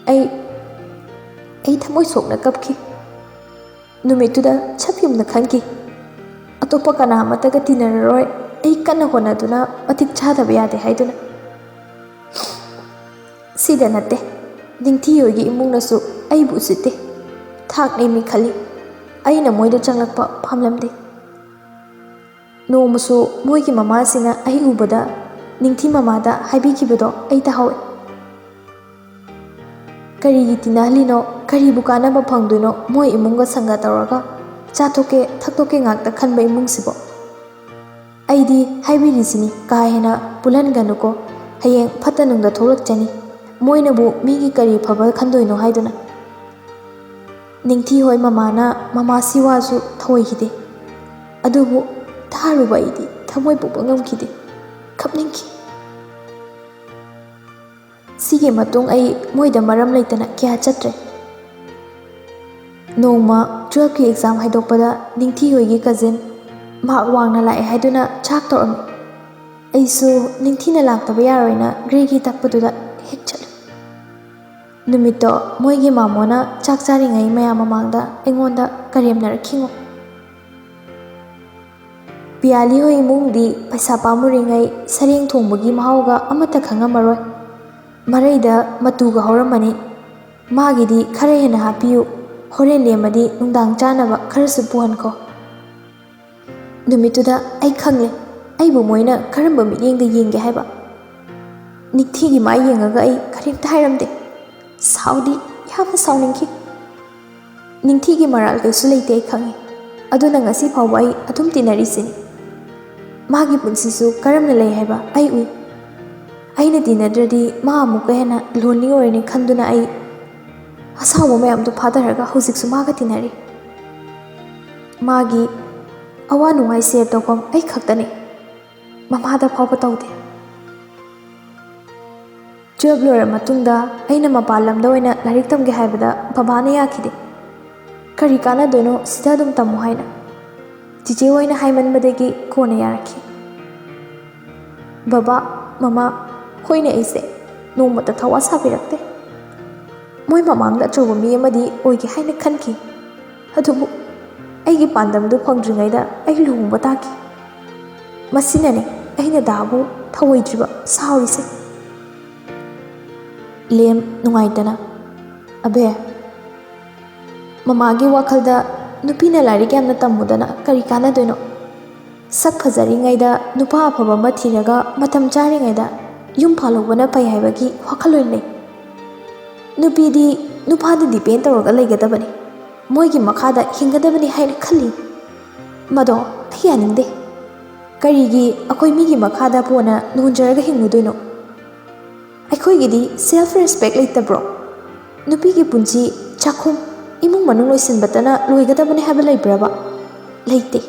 [SPEAKER 1] ꯑꯩ ꯊꯃꯣꯏ ꯁꯣꯛꯅ ꯀꯞꯈꯤ꯫ ꯅꯨꯃꯤꯠꯇꯨꯗ ꯁꯞ ꯌꯨꯝꯅ ꯈꯟꯈꯤ, ꯑꯇꯣꯞꯄ ꯀꯅꯥ ꯑꯃꯠꯇꯒ ꯇꯤꯟꯅꯔꯔꯣꯏ, ꯑꯩ ꯀꯟꯅ ꯍꯣꯠꯅꯗꯨꯅ ꯃꯇꯤꯛ ꯆꯥꯗꯕ ꯌꯥꯗꯦ ꯍꯥꯏꯗꯨꯅ꯫ ꯁꯤꯗ ꯅꯠꯇꯦ, ꯅꯤꯡꯊꯤ ꯍꯣꯏꯒꯤ ꯏꯃꯨꯡꯅꯁꯨ ꯑꯩꯕꯨ ꯎꯁꯤꯠꯇꯦ, ꯊꯥꯛ ꯅꯦꯝꯃꯤ ꯈꯜꯂꯤ, ꯑꯩꯅ ꯃꯣꯏꯗ ꯆꯪꯂꯛꯄ ꯄꯥꯝꯂꯝꯗꯦ꯫ ꯅꯣꯡꯃꯁꯨ ꯃꯣꯏꯒꯤ ꯃꯃꯥꯁꯤꯅ ꯑꯩ ꯎꯕꯗ ꯅꯤꯡꯊꯤ ꯃꯃꯥꯗ ꯍꯥꯏꯕꯤꯈꯤꯕꯗꯣ ꯑꯩ ꯇꯥꯍꯧꯏ꯫ ꯀꯔꯤꯒꯤ ꯇꯤꯟꯅꯍꯜꯂꯤꯅꯣ, ꯀꯔꯤꯕꯨ ꯀꯥꯟꯅꯕ ꯐꯪꯗꯣꯏꯅꯣ ꯃꯣꯏ ꯏꯃꯨꯡꯒ ꯁꯪꯒ ꯇꯧꯔꯒ ꯆꯥꯊꯣꯛꯀꯦ ꯊꯛꯇꯣꯛꯀꯦ ꯉꯥꯛꯇ ꯈꯟꯕ ꯏꯃꯨꯡꯁꯤꯕꯣ? ꯑꯩꯗꯤ ꯍꯥꯏꯕꯤꯔꯤꯁꯤꯅꯤ, ꯀꯥ ꯍꯦꯟꯅ ꯄꯨꯜꯍꯟꯒꯅꯨꯀꯣ, ꯍꯌꯦꯡ ꯐꯠꯇ ꯅꯨꯡꯗ ꯊꯣꯛꯂꯛꯆꯅꯤ, ꯃꯣꯏꯅꯕꯨ ꯃꯤꯒꯤ ꯀꯔꯤ ꯐꯕ ꯈꯟꯗꯣꯏꯅꯣ ꯍꯥꯏꯗꯨꯅ꯫ ꯅꯤꯡꯊꯤ ꯍꯣꯏ ꯃꯃꯥꯅ ꯃꯃꯥꯁꯤ ꯋꯥꯁꯨ ꯊꯧꯑꯣꯏꯈꯤꯗꯦ, ꯑꯗꯨꯕꯨ ꯇꯥꯔꯨꯕ ꯑꯩꯗꯤ ꯊꯃꯣꯏ ꯄꯨꯕ ꯉꯝꯈꯤꯗꯦ, ꯀꯞꯅꯤꯡꯈꯤ꯫ ꯁꯤꯒꯤ ꯃꯇꯨꯡ ꯑꯩ ꯃꯣꯏꯗ ꯃꯔꯝ ꯂꯩꯇꯅ ꯀꯌꯥ ꯆꯠꯇ꯭ꯔꯦ꯫ ꯅꯣꯡꯃ 12ꯀꯤ ꯑꯦꯛꯖꯥꯝ ꯍꯥꯏꯗꯣꯛꯄꯗ ꯅꯤꯡꯊꯤ ꯍꯣꯏꯒꯤ ꯀꯖꯤꯟ ꯃꯥꯔꯛ ꯋꯥꯡꯅ ꯂꯥꯛꯑꯦ ꯍꯥꯏꯗꯨꯅ ꯆꯥꯛ ꯇꯧꯔꯝꯃꯤ꯫ ꯑꯩꯁꯨ ꯅꯤꯡꯊꯤꯅ ꯂꯥꯛꯇꯕ ꯌꯥꯔꯣꯏꯅ ꯒ꯭ꯔꯦꯒꯤ ꯇꯛꯄꯗꯨꯗ ꯍꯦꯛ ꯆꯠꯂꯨ꯫ ꯅꯨꯃꯤꯠꯇꯣ ꯃꯣꯏꯒꯤ ꯃꯥꯃꯣꯅ ꯆꯥꯛ ꯆꯥꯔꯤꯉꯩ ꯃꯌꯥꯝ ꯃꯃꯥꯡꯗ ꯑꯩꯉꯣꯟꯗ ꯀꯔꯦꯝꯅꯔꯛꯈꯤꯉꯣ꯫ ꯄꯤꯌꯥꯂꯤ ꯍꯣꯏ ꯏꯃꯨꯡꯗꯤ ꯄꯩꯁꯥ ꯄꯥꯝꯃꯨꯔꯤꯉꯩ ꯁꯔꯦꯡ ꯊꯣꯡꯕꯒꯤ ꯃꯍꯥꯎꯒ ꯑꯃꯠꯇ ꯈꯪꯉꯝꯃꯔꯣꯏ, ꯃꯔꯩꯗ ꯃꯇꯨꯒ ꯍꯧꯔꯝꯃꯅꯤ, ꯃꯥꯒꯤꯗꯤ ꯈꯔ ꯍꯦꯟꯅ ꯍꯥꯞꯄꯤꯌꯨ, ꯍꯣꯔꯦꯟ ꯂꯦꯝꯃꯗꯤ ꯅꯨꯡꯗꯥꯡ ꯆꯥꯅꯕ ꯈꯔꯁꯨ ꯄꯨꯍꯟꯈꯣ꯫ ꯅꯨꯃꯤꯠꯇꯨꯗ ꯑꯩ ꯈꯪꯂꯦ ꯑꯩꯕꯨ ꯃꯣꯏꯅ ꯀꯔꯝꯕ ꯃꯤꯠꯌꯦꯡꯗ ꯌꯦꯡꯒꯦ ꯍꯥꯏꯕ꯫ ꯅꯤꯡꯊꯤꯒꯤ ꯃꯥꯏ ꯌꯦꯡꯉꯒ ꯑꯩ ꯀꯔꯤꯝꯇ ꯍꯥꯏꯔꯝꯗꯦ, ꯁꯥꯎꯗꯤ ꯌꯥꯝꯅ ꯁꯥꯎꯅꯤꯡꯈꯤ꯫ ꯅꯤꯡꯊꯤꯒꯤ ꯃꯔꯥꯜ ꯀꯩꯁꯨ ꯂꯩꯇꯦ ꯑꯩ ꯈꯪꯉꯤ, ꯑꯗꯨꯅ ꯉꯁꯤ ꯐꯥꯎꯕ ꯑꯩ ꯑꯗꯨꯝ ꯇꯤꯟꯅꯔꯤꯁꯤꯅꯤ꯫ ꯃꯥꯒꯤ ꯄꯨꯟꯁꯤꯁꯨ ꯀꯔꯝꯅ ꯂꯩ ꯍꯥꯏꯕ ꯑꯩ ꯎꯏ꯫ ꯑꯩꯅ ꯇꯤꯟꯅꯗ꯭ꯔꯗꯤ ꯃꯥ ꯑꯃꯨꯛꯀ ꯍꯦꯟꯅ ꯂꯣꯟꯂꯤ ꯑꯣꯏꯔꯅꯤ ꯈꯟꯗꯨꯅ ꯑꯩ ꯑꯁꯥꯎꯕ ꯃꯌꯥꯝꯗꯨ ꯐꯥꯊꯔꯒ ꯍꯧꯖꯤꯛꯁꯨ ꯃꯥꯒ ꯇꯤꯟꯅꯔꯤ꯫ ꯃꯥꯒꯤ ꯑꯋꯥ ꯅꯨꯡꯉꯥꯏ ꯁꯦꯌꯔ ꯇꯧꯐꯝ ꯑꯩ ꯈꯛꯇꯅꯤ, ꯃꯃꯥꯗ ꯐꯥꯎꯕ ꯇꯧꯗꯦ꯫ 12 ꯂꯣꯏꯔ ꯃꯇꯨꯡꯗ ꯑꯩꯅ ꯃꯄꯥꯟ ꯂꯝꯗ ꯑꯣꯏꯅ ꯂꯥꯏꯔꯤꯛ ꯇꯝꯒꯦ ꯍꯥꯏꯕꯗ ꯕꯕꯥꯅ ꯌꯥꯈꯤꯗꯦ꯫ ꯀꯔꯤ ꯀꯥꯟꯅꯗꯣꯏꯅꯣ ꯁꯤꯗ ꯑꯗꯨꯝ ꯇꯝꯃꯨ ꯍꯥꯏꯅ꯫ ꯆꯤꯆꯦ ꯍꯣꯏꯅ ꯍꯥꯏꯃꯟꯕꯗꯒꯤ ꯀꯣꯟꯅ ꯌꯥꯔꯛꯈꯤ꯫ ꯕꯕꯥ, ꯃꯃꯥ ꯍꯣꯏꯅ ꯑꯩꯁꯦ ꯅꯣꯡꯃꯇ ꯊꯋꯥ ꯁꯥꯕꯤꯔꯛꯇꯦ꯫ ꯃꯣꯏ ꯃꯃꯥꯡꯗ ꯑꯆꯧꯕ ꯃꯤ ꯑꯃꯗꯤ ꯑꯣꯏꯒꯦ ꯍꯥꯏꯅ ꯈꯟꯈꯤ, ꯑꯗꯨꯕꯨ ꯑꯩꯒꯤ ꯄꯥꯟꯗꯝꯗꯨ ꯐꯪꯗ꯭ꯔꯤꯉꯩꯗ ꯑꯩ ꯂꯨꯍꯣꯡꯕ ꯇꯥꯈꯤ꯫ ꯃꯁꯤꯅꯅꯤ ꯑꯩꯅ ꯗꯥꯕꯨ ꯊꯧꯑꯣꯏꯗ꯭ꯔꯤꯕ ꯁꯥꯎꯔꯤꯁꯦ꯫ ꯂꯦꯝ ꯅꯨꯡꯉꯥꯏꯇꯅ: ꯑꯕꯦ, ꯃꯃꯥꯒꯤ ꯋꯥꯈꯜꯗ ꯅꯨꯄꯤꯅ ꯂꯥꯏꯔꯤꯛ ꯌꯥꯝꯅ ꯇꯝꯃꯨꯗꯅ ꯀꯔꯤ ꯀꯥꯟꯅꯗꯣꯏꯅꯣ? ꯁꯛ ꯐꯖꯔꯤꯉꯩꯗ ꯅꯨꯄꯥ ꯑꯐꯕ ꯑꯃ ꯊꯤꯔꯒ ꯃꯇꯝ ꯆꯥꯔꯤꯉꯩꯗ ꯌꯨꯝ ꯄꯥꯜꯍꯧꯕꯅ ꯐꯩ ꯍꯥꯏꯕꯒꯤ ꯋꯥꯈꯜꯂꯣꯟ ꯂꯩ꯫ ꯅꯨꯄꯤꯗꯤ ꯅꯨꯄꯥꯗ ꯗꯤꯄꯦꯟ ꯇꯧꯔꯒ ꯂꯩꯒꯗꯕꯅꯤ, ꯃꯣꯏꯒꯤ ꯃꯈꯥꯗ ꯍꯤꯡꯒꯗꯕꯅꯤ ꯍꯥꯏꯅ ꯈꯜꯂꯤ꯫ ꯃꯗꯣ ꯑꯩ ꯌꯥꯅꯤꯡꯗꯦ꯫ ꯀꯔꯤꯒꯤ ꯑꯩꯈꯣꯏ ꯃꯤꯒꯤ ꯃꯈꯥꯗ ꯄꯣꯟꯅ ꯅꯣꯟꯖꯔꯒ ꯍꯤꯡꯉꯨꯗꯣꯏꯅꯣ? ꯑꯩꯈꯣꯏꯒꯤꯗꯤ ꯁꯦꯜꯐ ꯔꯦꯁꯄꯦꯛ ꯂꯩꯇꯕ꯭ꯔꯣ? ꯅꯨꯄꯤꯒꯤ ꯄꯨꯟꯁꯤ ꯆꯥꯛꯈꯨꯝ ꯏꯃꯨꯡ ꯃꯅꯨꯡ ꯂꯣꯏꯁꯤꯟꯕꯇꯅ ꯂꯣꯏꯒꯗꯕꯅꯤ ꯍꯥꯏꯕ ꯂꯩꯕ꯭ꯔꯕ? ꯂꯩꯇꯦ꯫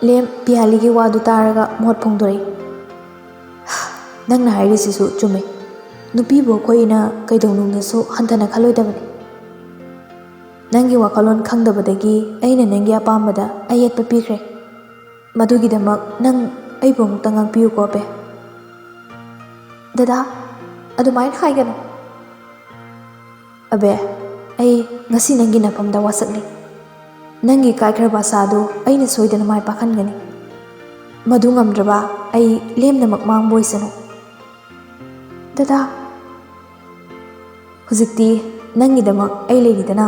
[SPEAKER 1] ꯂꯦꯝ ꯄꯤꯌꯥꯂꯤꯒꯤ ꯋꯥꯗꯨ ꯇꯥꯔꯒ ꯃꯣꯠ ꯐꯣꯡꯗꯣꯔꯛꯏ꯫ ꯅꯪꯅ ꯍꯥꯏꯔꯤꯁꯤꯁꯨ ꯆꯨꯝꯃꯦ, ꯅꯨꯄꯤꯕꯨ ꯑꯩꯈꯣꯏꯅ ꯀꯩꯗꯧꯅꯨꯡꯗꯁꯨ ꯍꯟꯊꯅ ꯈꯜꯂꯣꯏꯗꯕꯅꯤ꯫ ꯅꯪꯒꯤ ꯋꯥꯈꯜꯂꯣꯟ ꯈꯪꯗꯕꯗꯒꯤ ꯑꯩꯅ ꯅꯪꯒꯤ ꯑꯄꯥꯝꯕꯗ ꯑꯌꯦꯠꯄ ꯄꯤꯈ꯭ꯔꯦ, ꯃꯗꯨꯒꯤꯗꯃꯛ ꯅꯪ ꯑꯩꯕꯨ ꯑꯃꯨꯛꯇ ꯉꯥꯛꯄꯤꯌꯨꯀꯣ ꯑꯕꯦ꯫ ꯗꯗꯥ, ꯑꯗꯨꯃꯥꯏꯅ ꯍꯥꯏꯒꯅꯨ꯫ ꯑꯕꯦ, ꯑꯩ ꯉꯁꯤ ꯅꯪꯒꯤ ꯅꯐꯝꯗ ꯋꯥꯁꯛꯂꯤ, ꯅꯪꯒꯤ ꯀꯥꯏꯈ꯭ꯔꯕ ꯑꯁꯥꯗꯨ ꯑꯩꯅ ꯁꯣꯏꯗꯅ ꯃꯥꯏ ꯄꯥꯛꯍꯟꯒꯅꯤ꯫ ꯃꯗꯨ ꯉꯝꯗ꯭ꯔꯕ ꯑꯩ ꯂꯦꯝꯅꯃꯛ ꯃꯥꯡꯕ ꯑꯣꯏꯁꯅꯨ꯫ ꯗꯗꯥ, ꯍꯧꯖꯤꯛꯇꯤ ꯅꯪꯒꯤꯗꯃꯛ ꯑꯩ ꯂꯩꯔꯤꯗꯅ,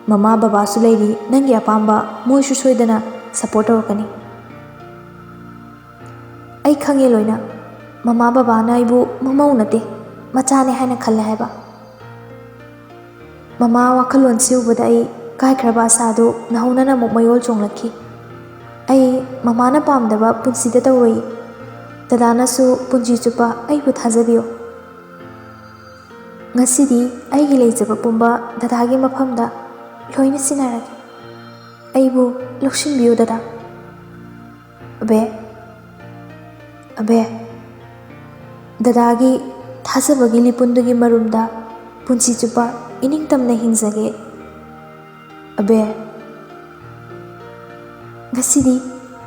[SPEAKER 1] ꯃꯃꯥ ꯕꯕꯥꯁꯨ ꯂꯩꯔꯤ, ꯅꯪꯒꯤ ꯑꯄꯥꯝꯕ ꯃꯣꯏꯁꯨ ꯁꯣꯏꯗꯅ ꯁꯄꯣꯔꯠ ꯇꯧꯔꯛꯀꯅꯤ꯫ ꯑꯩ ꯈꯪꯉꯦ ꯂꯣꯏꯅ, ꯃꯃꯥ ꯕꯕꯥꯅ ꯑꯩꯕꯨ ꯃꯃꯧ ꯅꯠꯇꯦ ꯃꯆꯥꯅꯦ ꯍꯥꯏꯅ ꯈꯜꯂꯦ ꯍꯥꯏꯕ꯫ ꯃꯃꯥ ꯋꯥꯈꯜꯂꯣꯟꯁꯤ ꯎꯕꯗ ꯑꯩ ꯀꯥꯏꯈ꯭ꯔꯕ ꯑꯁꯥꯗꯨ ꯅꯧꯍꯧꯅꯅ ꯑꯃꯨꯛ ꯃꯌꯣꯜ ꯆꯣꯡꯂꯛꯈꯤ꯫ ꯑꯩ ꯃꯃꯥꯅ ꯄꯥꯝꯗꯕ ꯄꯨꯟꯁꯤꯗ ꯇꯧꯔꯣꯏ, ꯗꯗꯥꯅꯁꯨ ꯄꯨꯟꯁꯤ ꯆꯨꯞꯄ ꯑꯩꯕꯨ ꯊꯥꯖꯕꯤꯌꯨ꯫ ꯉꯁꯤꯗꯤ ꯑꯩꯒꯤ ꯂꯩꯖꯕ ꯄꯨꯝꯕ ꯗꯗꯥꯒꯤ ꯃꯐꯝꯗ ꯂꯣꯏꯅ ꯁꯤꯟꯅꯔꯒꯦ, ꯑꯩꯕꯨ ꯂꯧꯁꯤꯟꯕꯤꯌꯨ ꯗꯗꯥ꯫ ꯑꯕꯦ, ꯑꯕꯦ, ꯗꯗꯥꯒꯤ ꯊꯥꯖꯕꯒꯤ ꯂꯤꯄꯨꯟꯗꯨꯒꯤ ꯃꯔꯨꯝꯗ ꯄꯨꯟꯁꯤ ꯆꯨꯞꯄ ꯏꯅꯤꯡꯇꯝꯅ ꯍꯤꯡꯖꯒꯦ꯫ ꯑꯕꯦ, ꯉꯁꯤꯗꯤ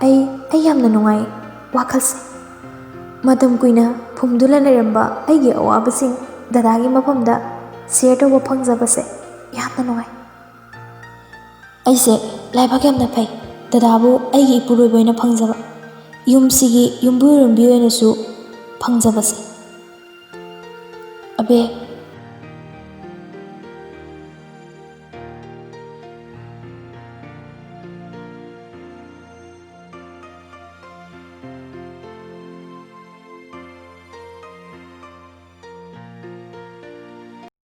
[SPEAKER 1] ꯑꯩ ꯌꯥꯝꯅ ꯅꯨꯡꯉꯥꯏ ꯋꯥꯈꯜꯁꯦ꯫ ꯃꯇꯝ ꯀꯨꯏꯅ ꯐꯨꯝꯗꯨꯅ ꯂꯩꯔꯝꯕ ꯑꯩꯒꯤ ꯑꯋꯥꯕꯁꯤꯡ ꯗꯗꯥꯒꯤ ꯃꯐꯝꯗ ꯁꯦꯌꯔ ꯇꯧꯕ ꯐꯪꯖꯕꯁꯦ ꯌꯥꯝꯅ ꯅꯨꯡꯉꯥꯏ꯫ ꯑꯩꯁꯦ ꯂꯥꯏꯕꯛ ꯌꯥꯝꯅ ꯐꯩ ꯗꯗꯥꯕꯨ ꯑꯩꯒꯤ ꯏꯄꯨꯔꯣꯏꯕ ꯑꯣꯏꯅ ꯐꯪꯖꯕ, ꯌꯨꯝꯁꯤꯒꯤ ꯌꯨꯝꯕꯨꯔꯦꯝꯕꯤ ꯑꯣꯏꯅꯁꯨ ꯐꯪꯖꯕꯁꯦ꯫ ꯑꯕꯦ,